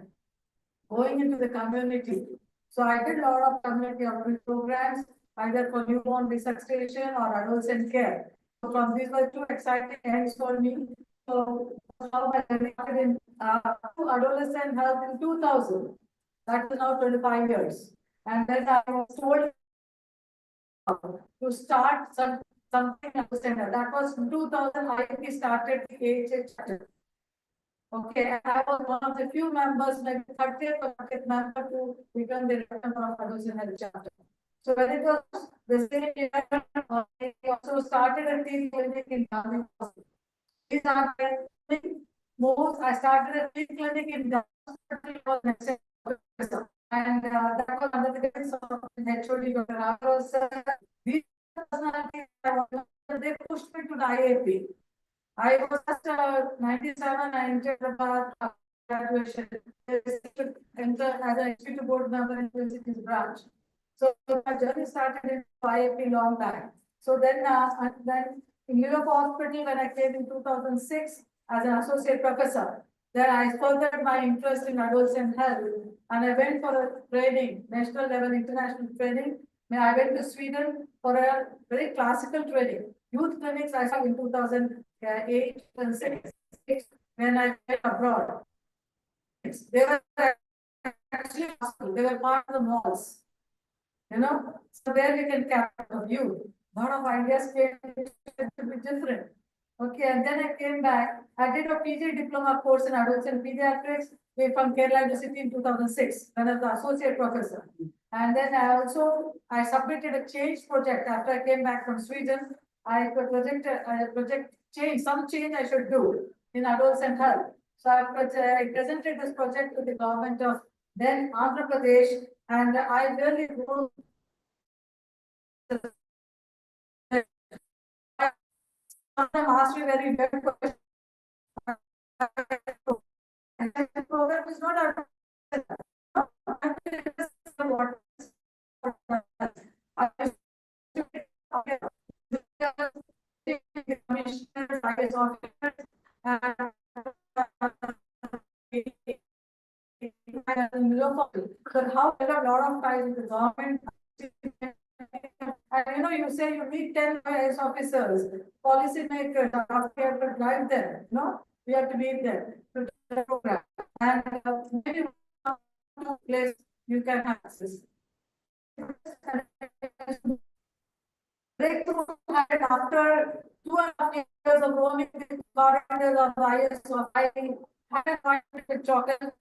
going into the community. So I did a lot of community outreach programs, either for newborn resuscitation or adolescent care. So from these were two exciting ends for me. So how I started in adolescent health in 2000. That is now 25 years. And then I was told to start something center. That was 2000. IAP started the AHA chapter. Okay, and I was one of the few members, like 30th member to become the member of adolescent health chapter. So when it was the same year, I also started a teen clinic in Gandhi. I started a teen clinic in the hospital, and that was under the guidance of HOD Dr. Raghav. These personalities, they pushed me to the IAP. I was just 97, I entered about graduation, enter as an executive board member in University's branch. So my journey started in IAP long back. So then in Europe Hospital, when I came in 2006 as an associate professor, then I furthered my interest in adolescent health and I went for a training, national level international training. I went to Sweden for a very classical training. Youth clinics I saw in 2008 and 6 when I went abroad. They were actually they were part of the malls. So there we can capture the view. A lot of ideas came to be different. Okay, and then I came back. I did a PG diploma course in adults and pediatrics from Kerala University in 2006 when I was the associate professor. And then I submitted a change project after I came back from Sweden. I project change, some change I should do in adults and health. So I presented this project to the government of then Andhra Pradesh, and I really wrote asked me very good question. And the program is not a but how a lot of times the government And you say you need 10 IAS officers, policy makers, we have to guide them, we have to meet them to the program. And maybe one place you can access. Breakthrough had after 2.5 years of roaming the corridors of IAS of I had a contact with chocolate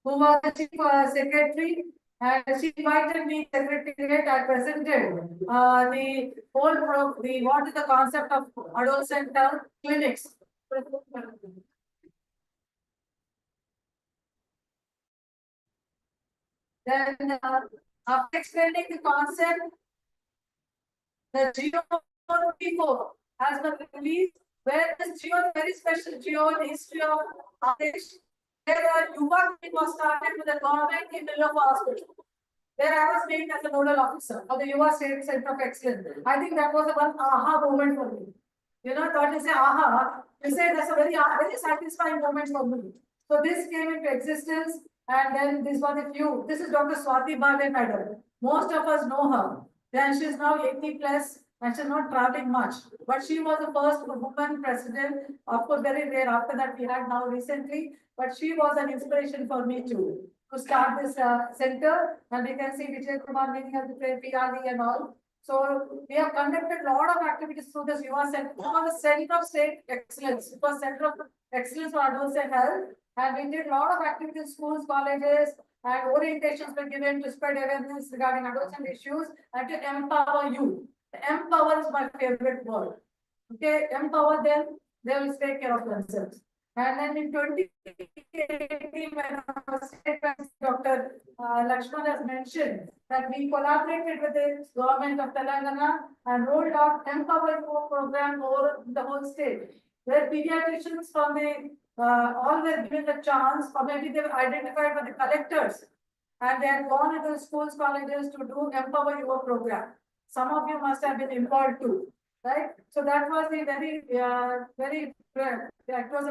who was the chief secretary, and she invited me secretariat. I presented the whole what is the concept of adolescent clinics. Then after explaining the concept, the Geo has been released, where this Geo is very special Geo in the history of Adesh, where a Yuva was started with the government in the Middle Hospital, where I was named as a nodal officer of the Yuva State Center of Excellence. I think that was a one aha moment for me. Thought you say aha, you say that's a very satisfying moment for me. So this came into existence, and then this was a few. This is Dr. Swati Bhave Madam. Most of us know her. Then she's now 80 plus, and she's not traveling much. But she was the first woman president. Of course, very rare. After that, we had now recently. But she was an inspiration for me too, to start this center. And we can see Vijay Kumar meeting at the PRD and all. So we have conducted a lot of activities through this Yuva Center. It was a center of state excellence. It was center of excellence for adults and health. And we did a lot of activities in schools, colleges, and orientations were given to spread awareness regarding adolescent issues and to empower youth. Empower is my favorite word. Okay, empower them, they will take care of themselves. And then in 2018, when Dr. Lakshman has mentioned that we collaborated with the government of Telangana and rolled out Empower You program over the whole state, where pediatricians from the all were given the chance, or maybe they were identified by the collectors, and they had gone into the schools, colleges to do Empower Your program. Some of you must have been involved too, right? So that was a very, it was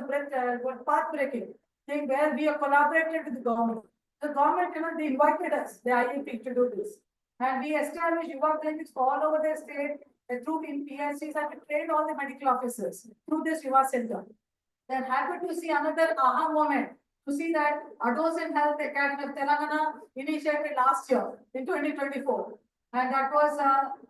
a path-breaking thing where we have collaborated with the government. The government, they invited us, the IAP, to do this. And we established Yuva clinics all over the state through PSCs, and we trained all the medical officers through this Yuva center. Then happy to see another aha moment, to see that Adolescent Health Academy of Telangana initiated last year in 2024. And that was,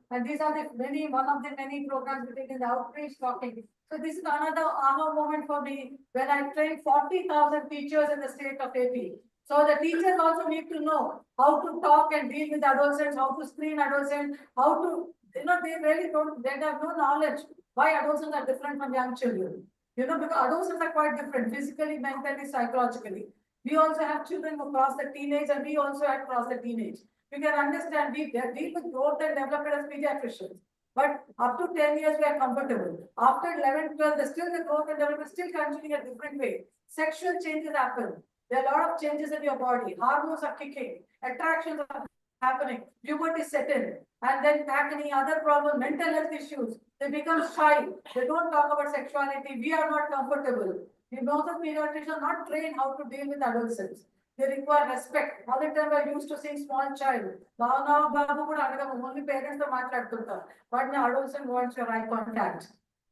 and these are one of the many programs we did in the outreach talking. So this is another aha moment for me, when I trained 40,000 teachers in the state of AP. So the teachers also need to know how to talk and deal with adolescents, how to screen adolescents, how to, they really don't, they have no knowledge why adolescents are different from young children. Because adolescents are quite different, physically, mentally, psychologically. We also have children who cross the teenage, and we also have crossed the teenage. We can understand, we deal with growth and development as pediatricians. But up to 10 years, we are comfortable. After 11, 12, the growth and development still continuing a different way. Sexual changes happen. There are a lot of changes in your body. Hormones are kicking. Attractions are happening. Puberty set in. And then acne, other problems, mental health issues. They become shy. They don't talk about sexuality. We are not comfortable. We know that pediatricians are not trained how to deal with adolescents. They require respect. All the time we're used to seeing small child. Only parents are but the adolescent wants your eye contact.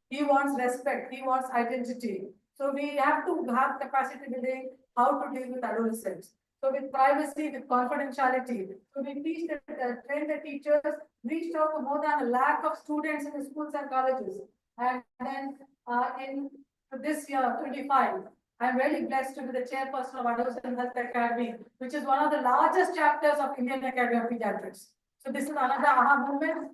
He wants respect. He wants identity. So we have to have capacity building, how to deal with adolescents. So with privacy, with confidentiality. So we train the teachers, reached out to more than 1 lakh of students in the schools and colleges. And then in this year, 25, I'm really blessed to be the chairperson of Adolescent Health Academy, which is one of the largest chapters of Indian Academy of Pediatrics. So this is another aha moment.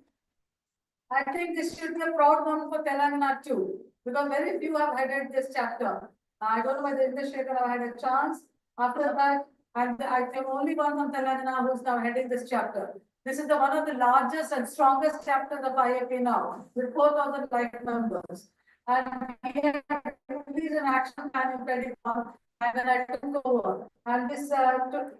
I think this should be a proud moment for Telangana too, because very few have headed this chapter. I don't know whether Indra Shekhar have had a chance. After that, I'm only one from Telangana who's now heading this chapter. This is one of the largest and strongest chapters of IAP now, with 4,000 life members. And we have released an action plan in 2021, and then I took over. And this,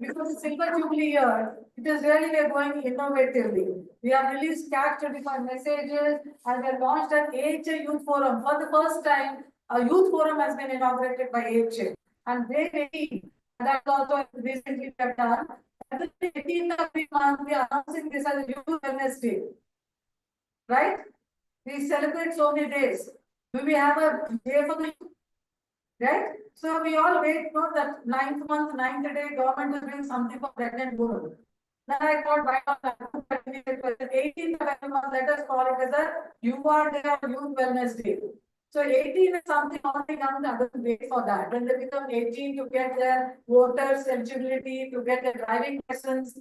because it's Silver Jubilee year, it is really, we're going innovatively. We have released catch 25 messages, and we have launched an AHA Youth Forum. For the first time, a youth forum has been inaugurated by AHA. And they That also recently we have done. At the 18th of the month, we are announcing this as a Youth Wellness Day. Right? We celebrate so many days. Do we have a day for the youth? Right? So we all wait for that 9th month, 9th day, government will bring something for pregnant women. Then I thought, why not? 18th of every month, let us call it as a You Are There Youth Wellness Day. So 18 is something only young adults wait for that. When they become 18 to get their voters eligibility, to get their driving license,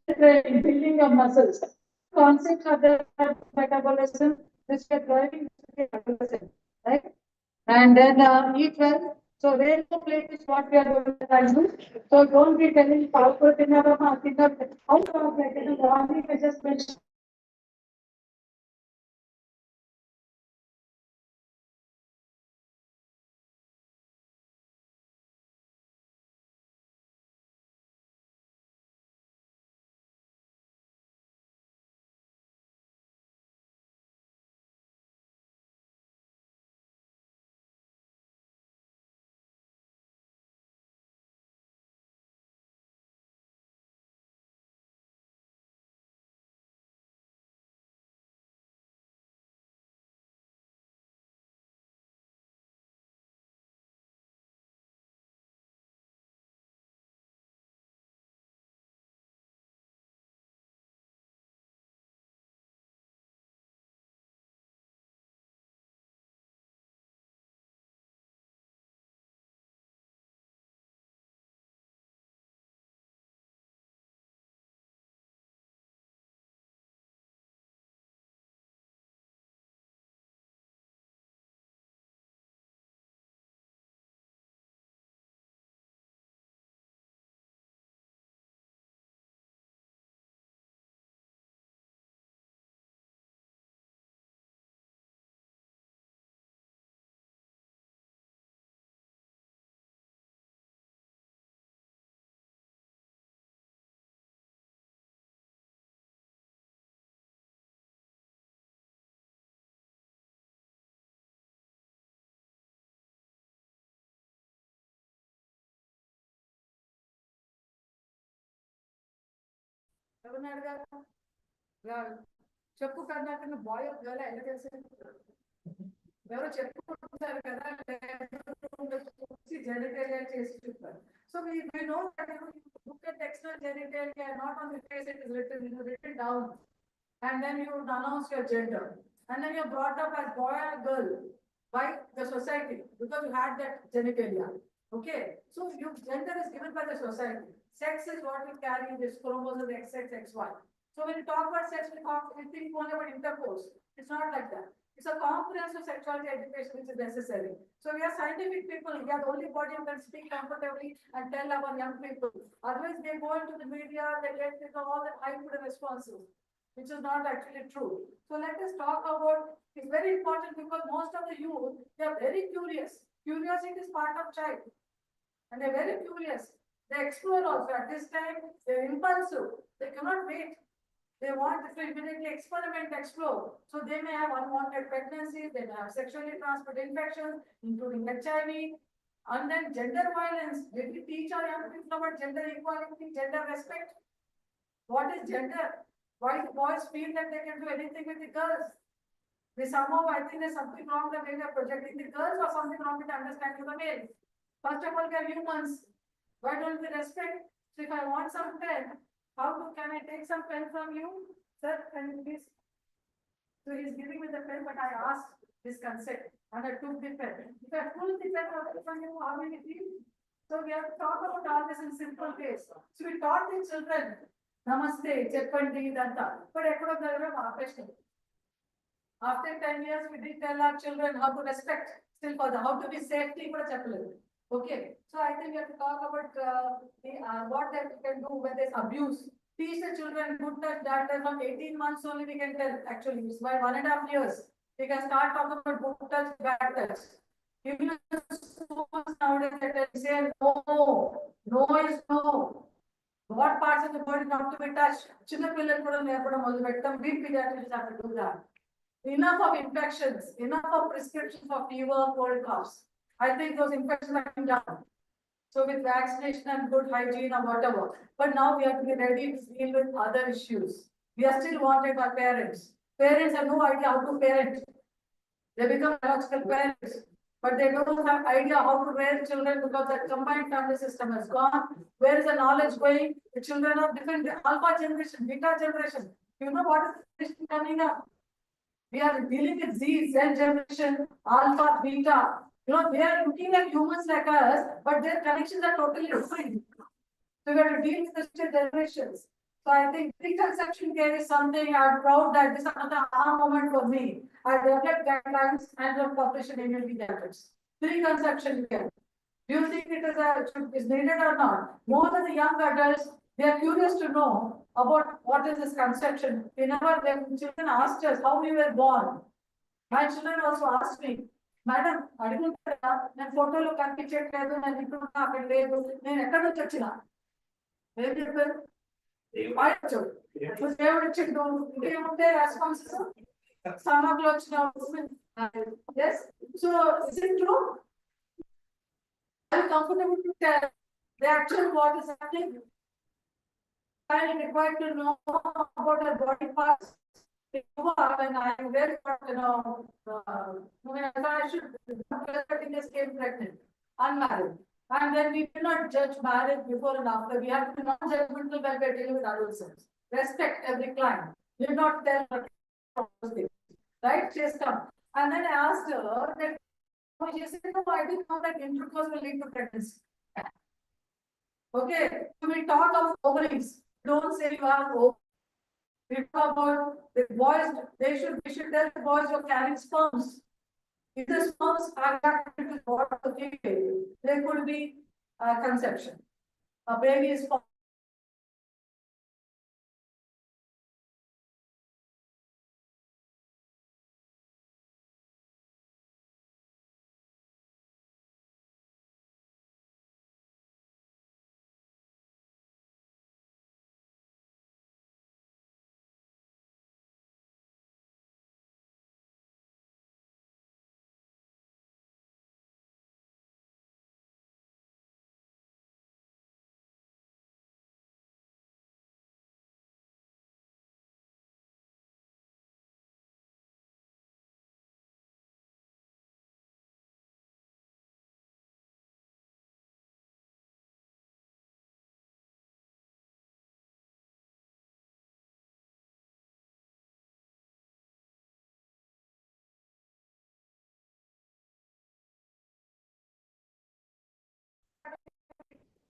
building of muscles. Concepts of the metabolism, which we are driving metabolism, right? And then eat well. So rainbow plate is what we are going to try to. So don't be telling powerful dinner or how to like only I just mentioned. చెప్పు కన్నా boy girl ఎలా తెలిసింది ఎవరో చెప్పుకుంటారు కదా genital చేసి చూస్తారు so we know that you look at external genitalia not on the face it is written down and then you announce your gender and then you're brought up as boy or girl by the society because you had that genitalia. Okay, so your gender is given by the society. Sex is what you carry this chromosome XX XY. So when you talk about sex, we think only about intercourse. It's not like that. It's a comprehensive sexuality education which is necessary. So we are scientific people. We are the only body who can speak comfortably and tell our young people. Otherwise, they go into the media, they get all the hyped responses, which is not actually true. So let us talk about. It's very important because most of the youth they are very curious. Curiosity is part of child, and they're very curious. They explore also. At this time, they're impulsive. They cannot wait. They want to immediately experiment, explore. So they may have unwanted pregnancies, they may have sexually transmitted infections, including HIV, and then gender violence. Did we teach our young people about gender equality, gender respect? What is gender? Why the boys feel that they can do anything with the girls? They somehow, I think there's something wrong the way they're projecting the girls or something wrong with the understanding of the male. First of all, we are humans. Why don't we respect? So if I want some pen, can I take some pen from you? Sir, can you please? So he's giving me the pen, but I asked his consent and I took the pen. If I pull the pen from you, how will it be? So we have to talk about all this in simple ways. So we taught the children, Namaste, Cheppandi, Danta. But I could have after 10 years, we did tell our children how to respect still further, how to be safety for a chaplain. Okay, so I think we have to talk about what they can do when there's abuse. Teach the children good touch, bad touch. From 18 months only we can tell. Actually, it's by 1.5 years we can start talking about good touch, bad touch. Even schools nowadays they say no, no is no. What parts of the body not to be touched? Children big pediatricians have to do that. Enough of infections, enough of prescriptions for fever, cold, coughs. I think those infections are coming down. So with vaccination and good hygiene or whatever. But now we have to be ready to deal with other issues. We are still wanted by parents. Parents have no idea how to parent. They become biological parents, but they don't have idea how to raise children because that combined family system has gone. Where is the knowledge going? The children are different, alpha generation, beta generation. You know what is coming up? We are dealing with Z generation, alpha, beta. You know, they are looking like humans like us, but their connections are totally different. So we have to deal with the future generations. So I think preconception care is something I'm proud that this is another aha moment for me. I developed guidelines and have published in Indian Pediatrics. Preconception care. Do you think it is needed or not? More than the young adults, they are curious to know about what is this conception. Whenever their children asked us how we were born, my children also asked me, Madam, అడుగుంటారా నేను ఫోటోలో కనిపించట్లేదు నేను ఇప్పుడు అక్కడ లేదు నేను ఎక్కడ నుంచి వచ్చినా ఏం చెప్పారు వాడచ్చు దేవుడు ఇచ్చిండు ఇంకేముంటే రెస్పాన్సెస్ సమాకులు వచ్చిన so is it true I'm comfortable to tell the actual what is happening. I am required to know about her body parts. And I am very, I should this came pregnant, unmarried. And then we do not judge marriage before and after. We have to be non-judgmental when we are dealing with adolescents. Respect every client. We do not tell her things. Right? She has come. And then I asked her that she said, no, I didn't know that intercourse will lead to pregnancy. Okay, so we talk of ovaries. Don't say you have ovaries. We talk about the boys, we should tell the boys you're carrying sperms. If the sperms are attracted to the body of the female, there could be conception. A baby is formed.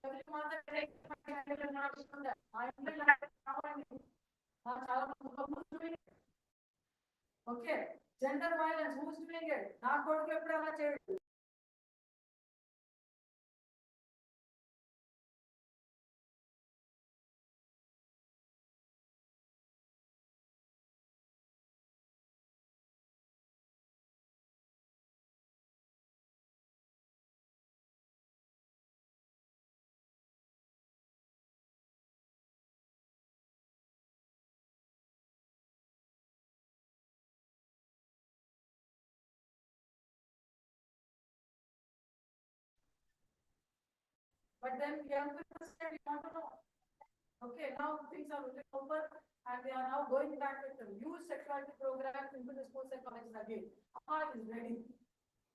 every month I take my handle and not do that. I feel like now I'm who's doing it? Okay, gender violence, who's doing it? Not going to ever But then young people say we want to know. Okay, now things are looking over and they are now going back with the youth sexuality program into the schools and colleges again. All is ready.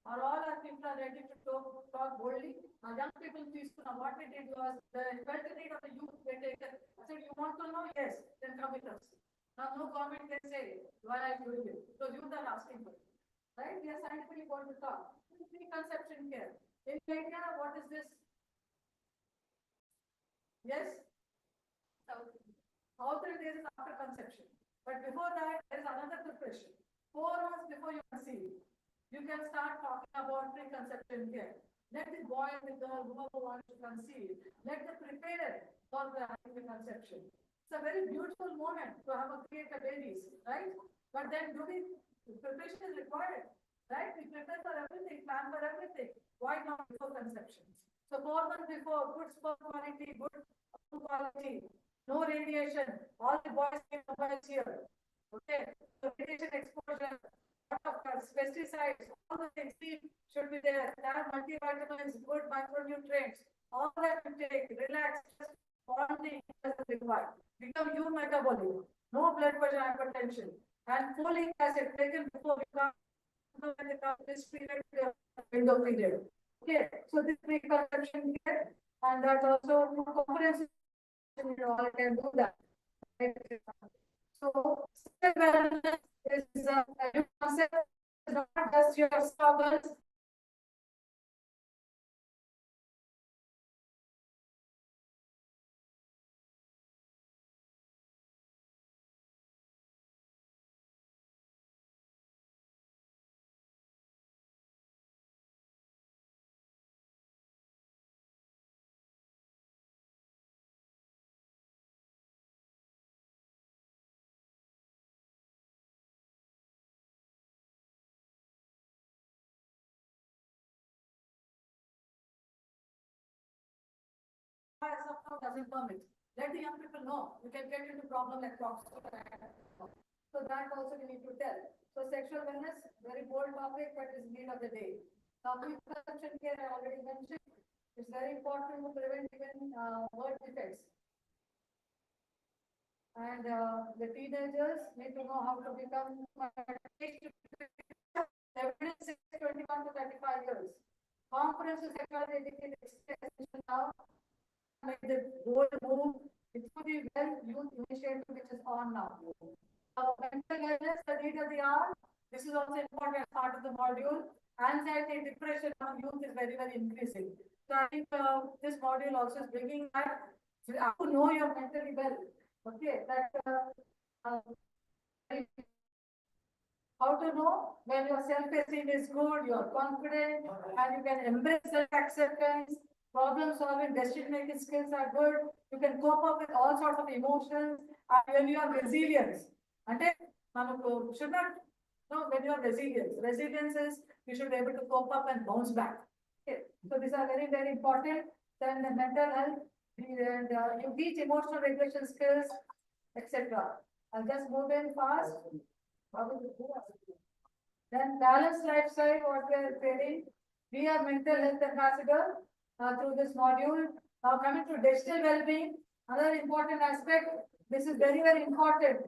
Are all our people are ready to talk boldly? Our young people used to know what we did was the felt the need of the youth. They take it. I said, you want to know? Yes, then come with us. Now no government can say, why are you doing it? Because youth are asking for it. Right? We are scientifically going to talk. Preconception care. In India, what is this? Yes? Alternate days is after conception. But before that, there is another preparation. 4 months before you conceive, you can start talking about preconception care. Let the boy and the girl, whoever wants to conceive, let them prepare for the conception. It's a very beautiful moment to have a create a babies, right? But then preparation is required, right? We prepare for everything, plan for everything. Why not before conception? So 4 months before, good sperm quality, good quality, no radiation, all the boys can mobiles here. Okay, so radiation exposure, lot of pesticides, all the things should be there. There are multivitamins, good micronutrients, all that you take, relax, just bonding as required. Become you metabolic, no blood pressure, hypertension, and folic acid taken before we come this period, window period. Okay, so this preconception care, and that also comprehensive, you know, I can do that. So, wellness is a concept, not just your struggles. Doesn't permit. Let the young people know you can get into problem like toxic. So that also we need to tell. So sexual wellness, very bold topic, but is need of the day. Now, preconception care I already mentioned. It's very important to prevent even birth defects. And the teenagers need to know how to become evidence is 21 to 35 years. Comprehensive sexuality education now make the bold move into the well youth initiative which is on now. Mental illness, the need of the hour. This is also important part of the module. Anxiety, depression among youth is very, very increasing. So I think this module also is bringing that you have to know your mentally well. Okay, that how to know when your self-esteem is good, you're confident, and you can embrace self-acceptance, problem solving, decision making skills are good, you can cope up with all sorts of emotions, and when you have resilience. And should not know when you have resilience is you should be able to cope up and bounce back. Okay. So these are very, very important. Then the mental health, and you teach emotional regulation skills, etc. I'll just move in fast. Then balanced lifestyle, what we are training. We are mental health ambassador through this module. Now coming to digital well-being, another important aspect. This is very, very important.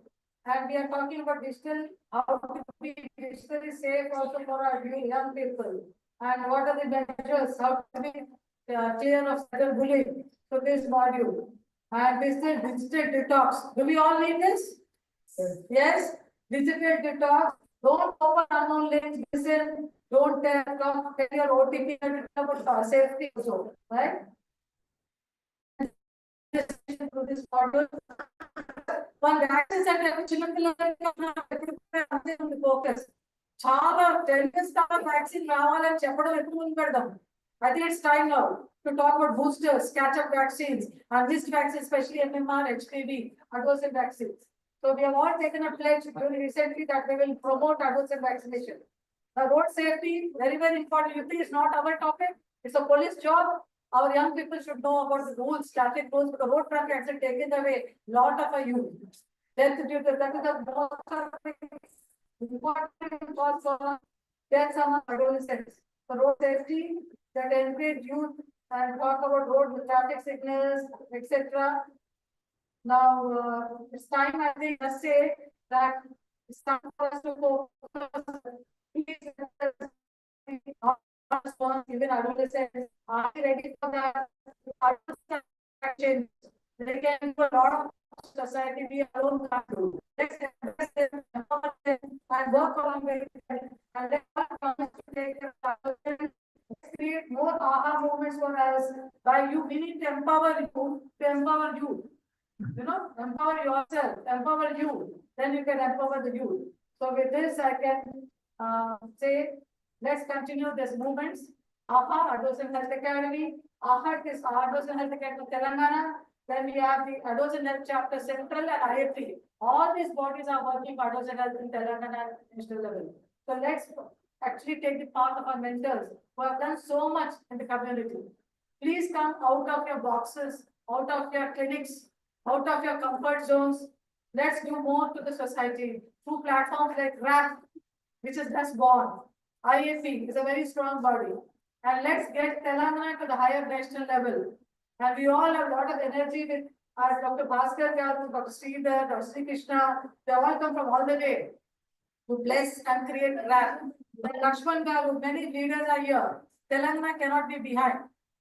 And we are talking about digital, how to be digitally safe also for our young people. And what are the measures, how to be clear of cyberbullying. So this module. And this is digital detox. Do we all need this? Yes, digital detox. Don't open unknown links. Listen. Don't tell your OTP. Safety also, right? through this module. One vaccines అంటే చిన్నపిల్లలకి focus. చాలా 10 years దాకా vaccine రావాలని చెప్పడం ఎక్కువ ముందు పెడదాం. I think it's time now to talk about boosters, catch-up vaccines, and this vaccine, especially MMR, HPV, adolescent vaccines. So we have all taken a pledge recently that we will promote adolescent vaccination. Road safety, very, very important. You think it's not our topic? It's a police job. Our young people should know about the rules, traffic rules, because road traffic accident taken away lot of our youth. Death due to that is the most important cause for deaths among adolescents. For road safety, that encourage youth and talk about road traffic signals, etc. Now, it's time I think to say that it's time for us to focus. Even adolescents are ready for that. They can do a lot of society we alone can't do. Let's address them, empower them, and work along with them. And let us take their create more aha moments for us. By you, we need to empower you to empower you. You know, empower yourself, empower you, then you can empower the youth. So with this, I can say, let's continue these movements. AHA, Adolescent Health Academy, AHA is Adolescent Health Academy Telangana. Then we have the Adolescent Health Chapter Central and IAP. All these bodies are working for adolescent health in Telangana at national level. So let's actually take the path of our mentors who have done so much in the community. Please come out of your boxes, out of your clinics, out of your comfort zones. Let's do more to the society through platforms like RAP, which is just born. IAP is a very strong body. And let's get Telangana to the higher national level. And we all have a lot of energy with our Dr. Bhaskar Garu, Dr. Sridhar, Dr. Sri Krishna. They all come from all the way to bless and create RAP. And Lakshman Garu, many leaders are here. Telangana cannot be behind.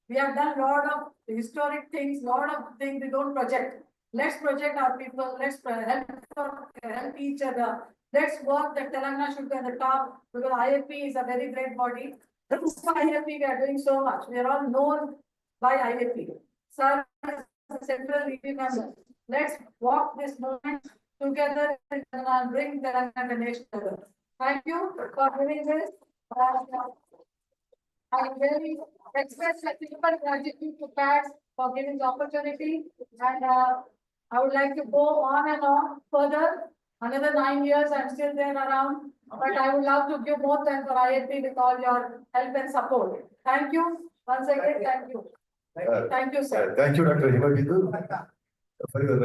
We have done a lot of historic things, lot of things we don't project. Let's project our people. Let's help each other. Let's work that Telangana should be at the top because IAP is a very great body. IAP, we are doing so much. We are all known by IAP. Sir, central review member. Let's walk this movement together and bring Telangana nation together. Thank you for doing this. I really express my deep gratitude to PATS for giving the opportunity, and I would like to go on and on further. Another 9 years, I'm still there around, but I would love to give more time for IAP with all your help and support. Thank you once again. Thank you. Thank you, sir. Thank you, Dr. Ramagundam, for your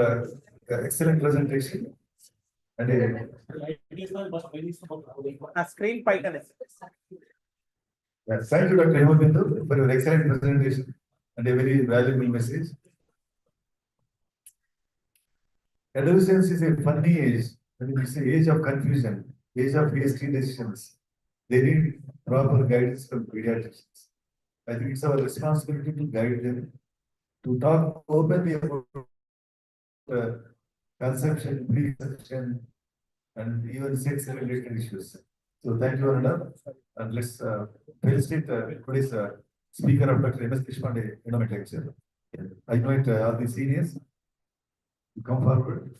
excellent presentation. And screen python. thank you, Dr. Ramagundam, for your excellent presentation and a very valuable message. Adolescence is a funny age. When we say age of confusion, age of hasty decisions, they need proper guidance from pediatricians. I think it's our responsibility to guide them, to talk openly about conception, preconception, and even sex-related issues. So thank you, Ananda, and let's felicitate today's speaker of Dr. M.S. Kishpande, Endowment Lecture. I invite all the seniors to come forward.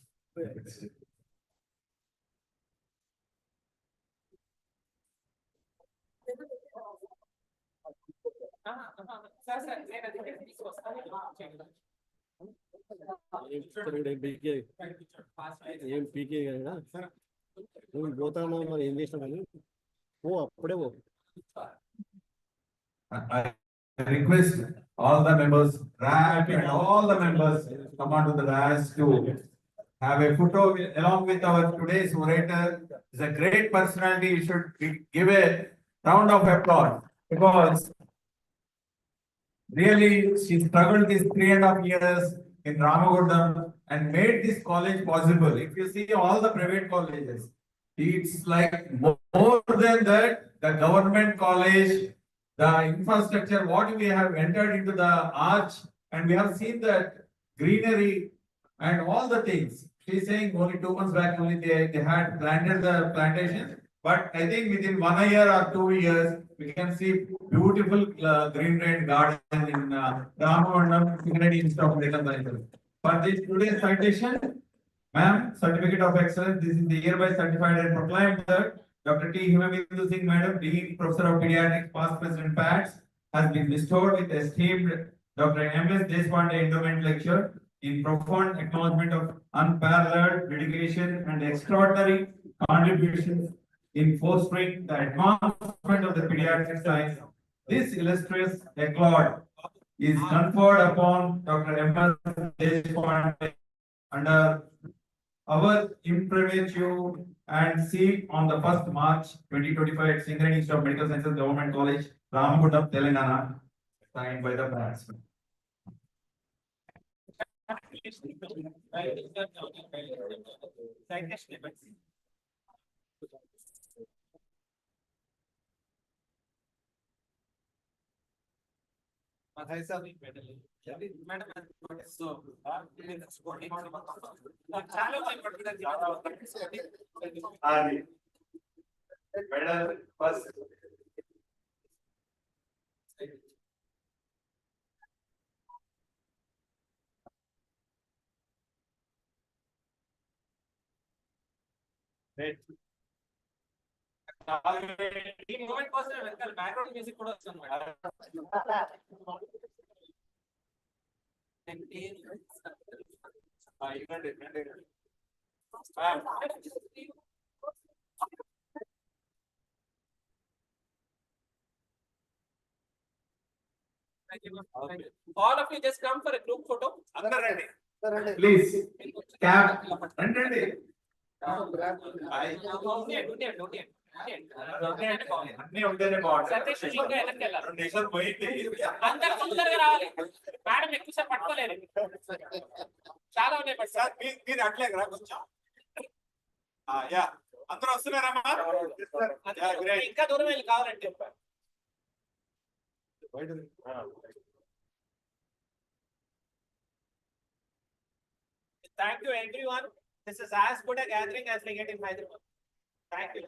ఏం పీకే కదా నువ్వు పోతాను మరి ఏం చేసినావు ఓ అప్పుడే పో I request all the members, RAP and all the members come on to the dais to have a photo along with our today's orator. Is a great personality. You should give a round of applause because really she struggled these 3.5 years in Ramagundam and made this college possible. If you see all the private colleges, it's like more than that, the government college, the infrastructure, what we have entered into the arch, and we have seen that greenery and all the things. She's saying only 2 months back only they had planted the plantation, but I think within 1 year or 2 years, We can see beautiful green rain garden in Ramagundam, Singareni Institute of Medical Sciences. For this today's citation, ma'am, certificate of excellence, this is the hereby certified and proclaimed that Dr. T. Himabindu Singh, Madam, Dean Professor of Pediatrics, past President PATS, has been bestowed with esteemed Dr. M.S. Deshpande Endowment Lecture in profound acknowledgement of unparalleled dedication and extraordinary contributions in fostering the advancement of the pediatric science. This illustrious accolade is conferred upon Dr. M.S. Deshpande under our imprimatur and sealed on the 1st March 2025 at Singareni Institute of Medical Sciences Government College, Ramagundam, Telangana, signed by the parents. Medal first. ఈ moment కోసం వెనకాల background music కూడా వస్తుంది All of you just come for a group photo. Please, cap, and ready. అన్ని ఉంటేనే బాగుంటుంది. నిమిషాలు పోయింది. అందరు తొందరగా రావాలి. మేడం ఎక్కువసేపు పట్టుకోలేదు. చాలా ఉన్నాయి బట్ సార్ మీరు అట్లే కదా కొంచెం. యా అందరూ వస్తున్నారమ్మా. ఇంకా దూరం వెళ్ళి కావాలంటే. Thank you everyone. This is as good a gathering as we get in Hyderabad. Thank you.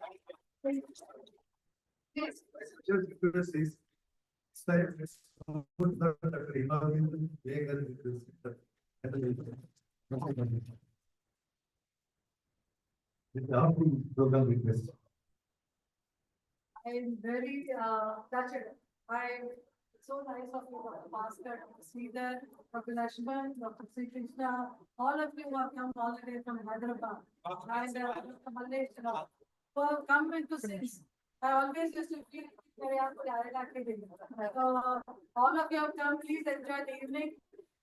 Program request. I am very touched. It's so nice of you, Dr. Bhaskar, Dr. Sridhar, Dr. Lakshman, Dr. Sri Krishna, all of you who have come all the way from Hyderabad. And Dr. Mallesh, who have come into sense. I always used to feel very happy. So all of you have come, please enjoy the evening.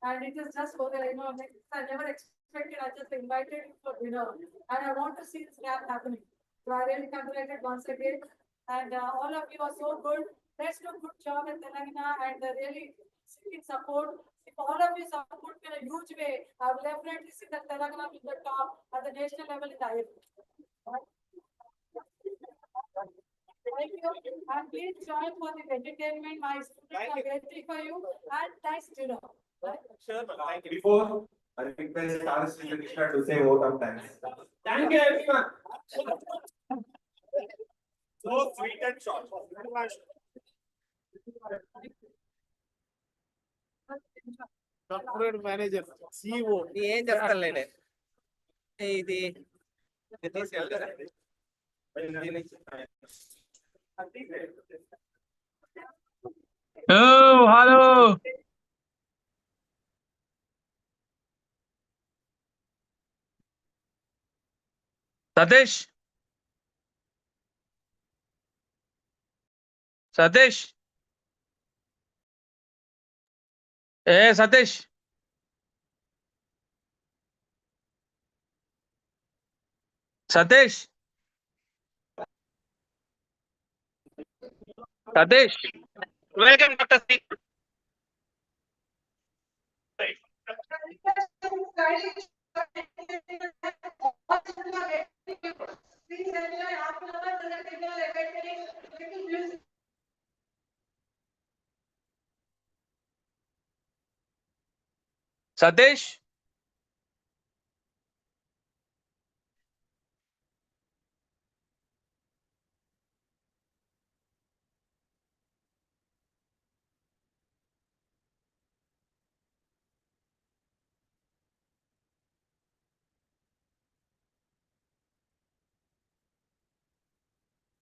And it is just for the, I never expected, I just invited you for dinner. And I want to see this gap happening. So I really congratulated once again. And all of you are so good. Let's do a good job in Telangana and really seeking support. If all of you support me in a huge way, I will definitely see that Telangana will be the top at the national level in the IAP. Thank you. And please join for the entertainment. My students are waiting for you. And nice dinner. Sure, thank you. Before I request Sri Krishna to say vote of thanks. Thank you everyone. So sweet and short. Software manager CEO ఏం చెప్తానులేండి ఇది తీసుకెళ్తారా hello Satish Satish Satish Satish Satish welcome doctor C Satish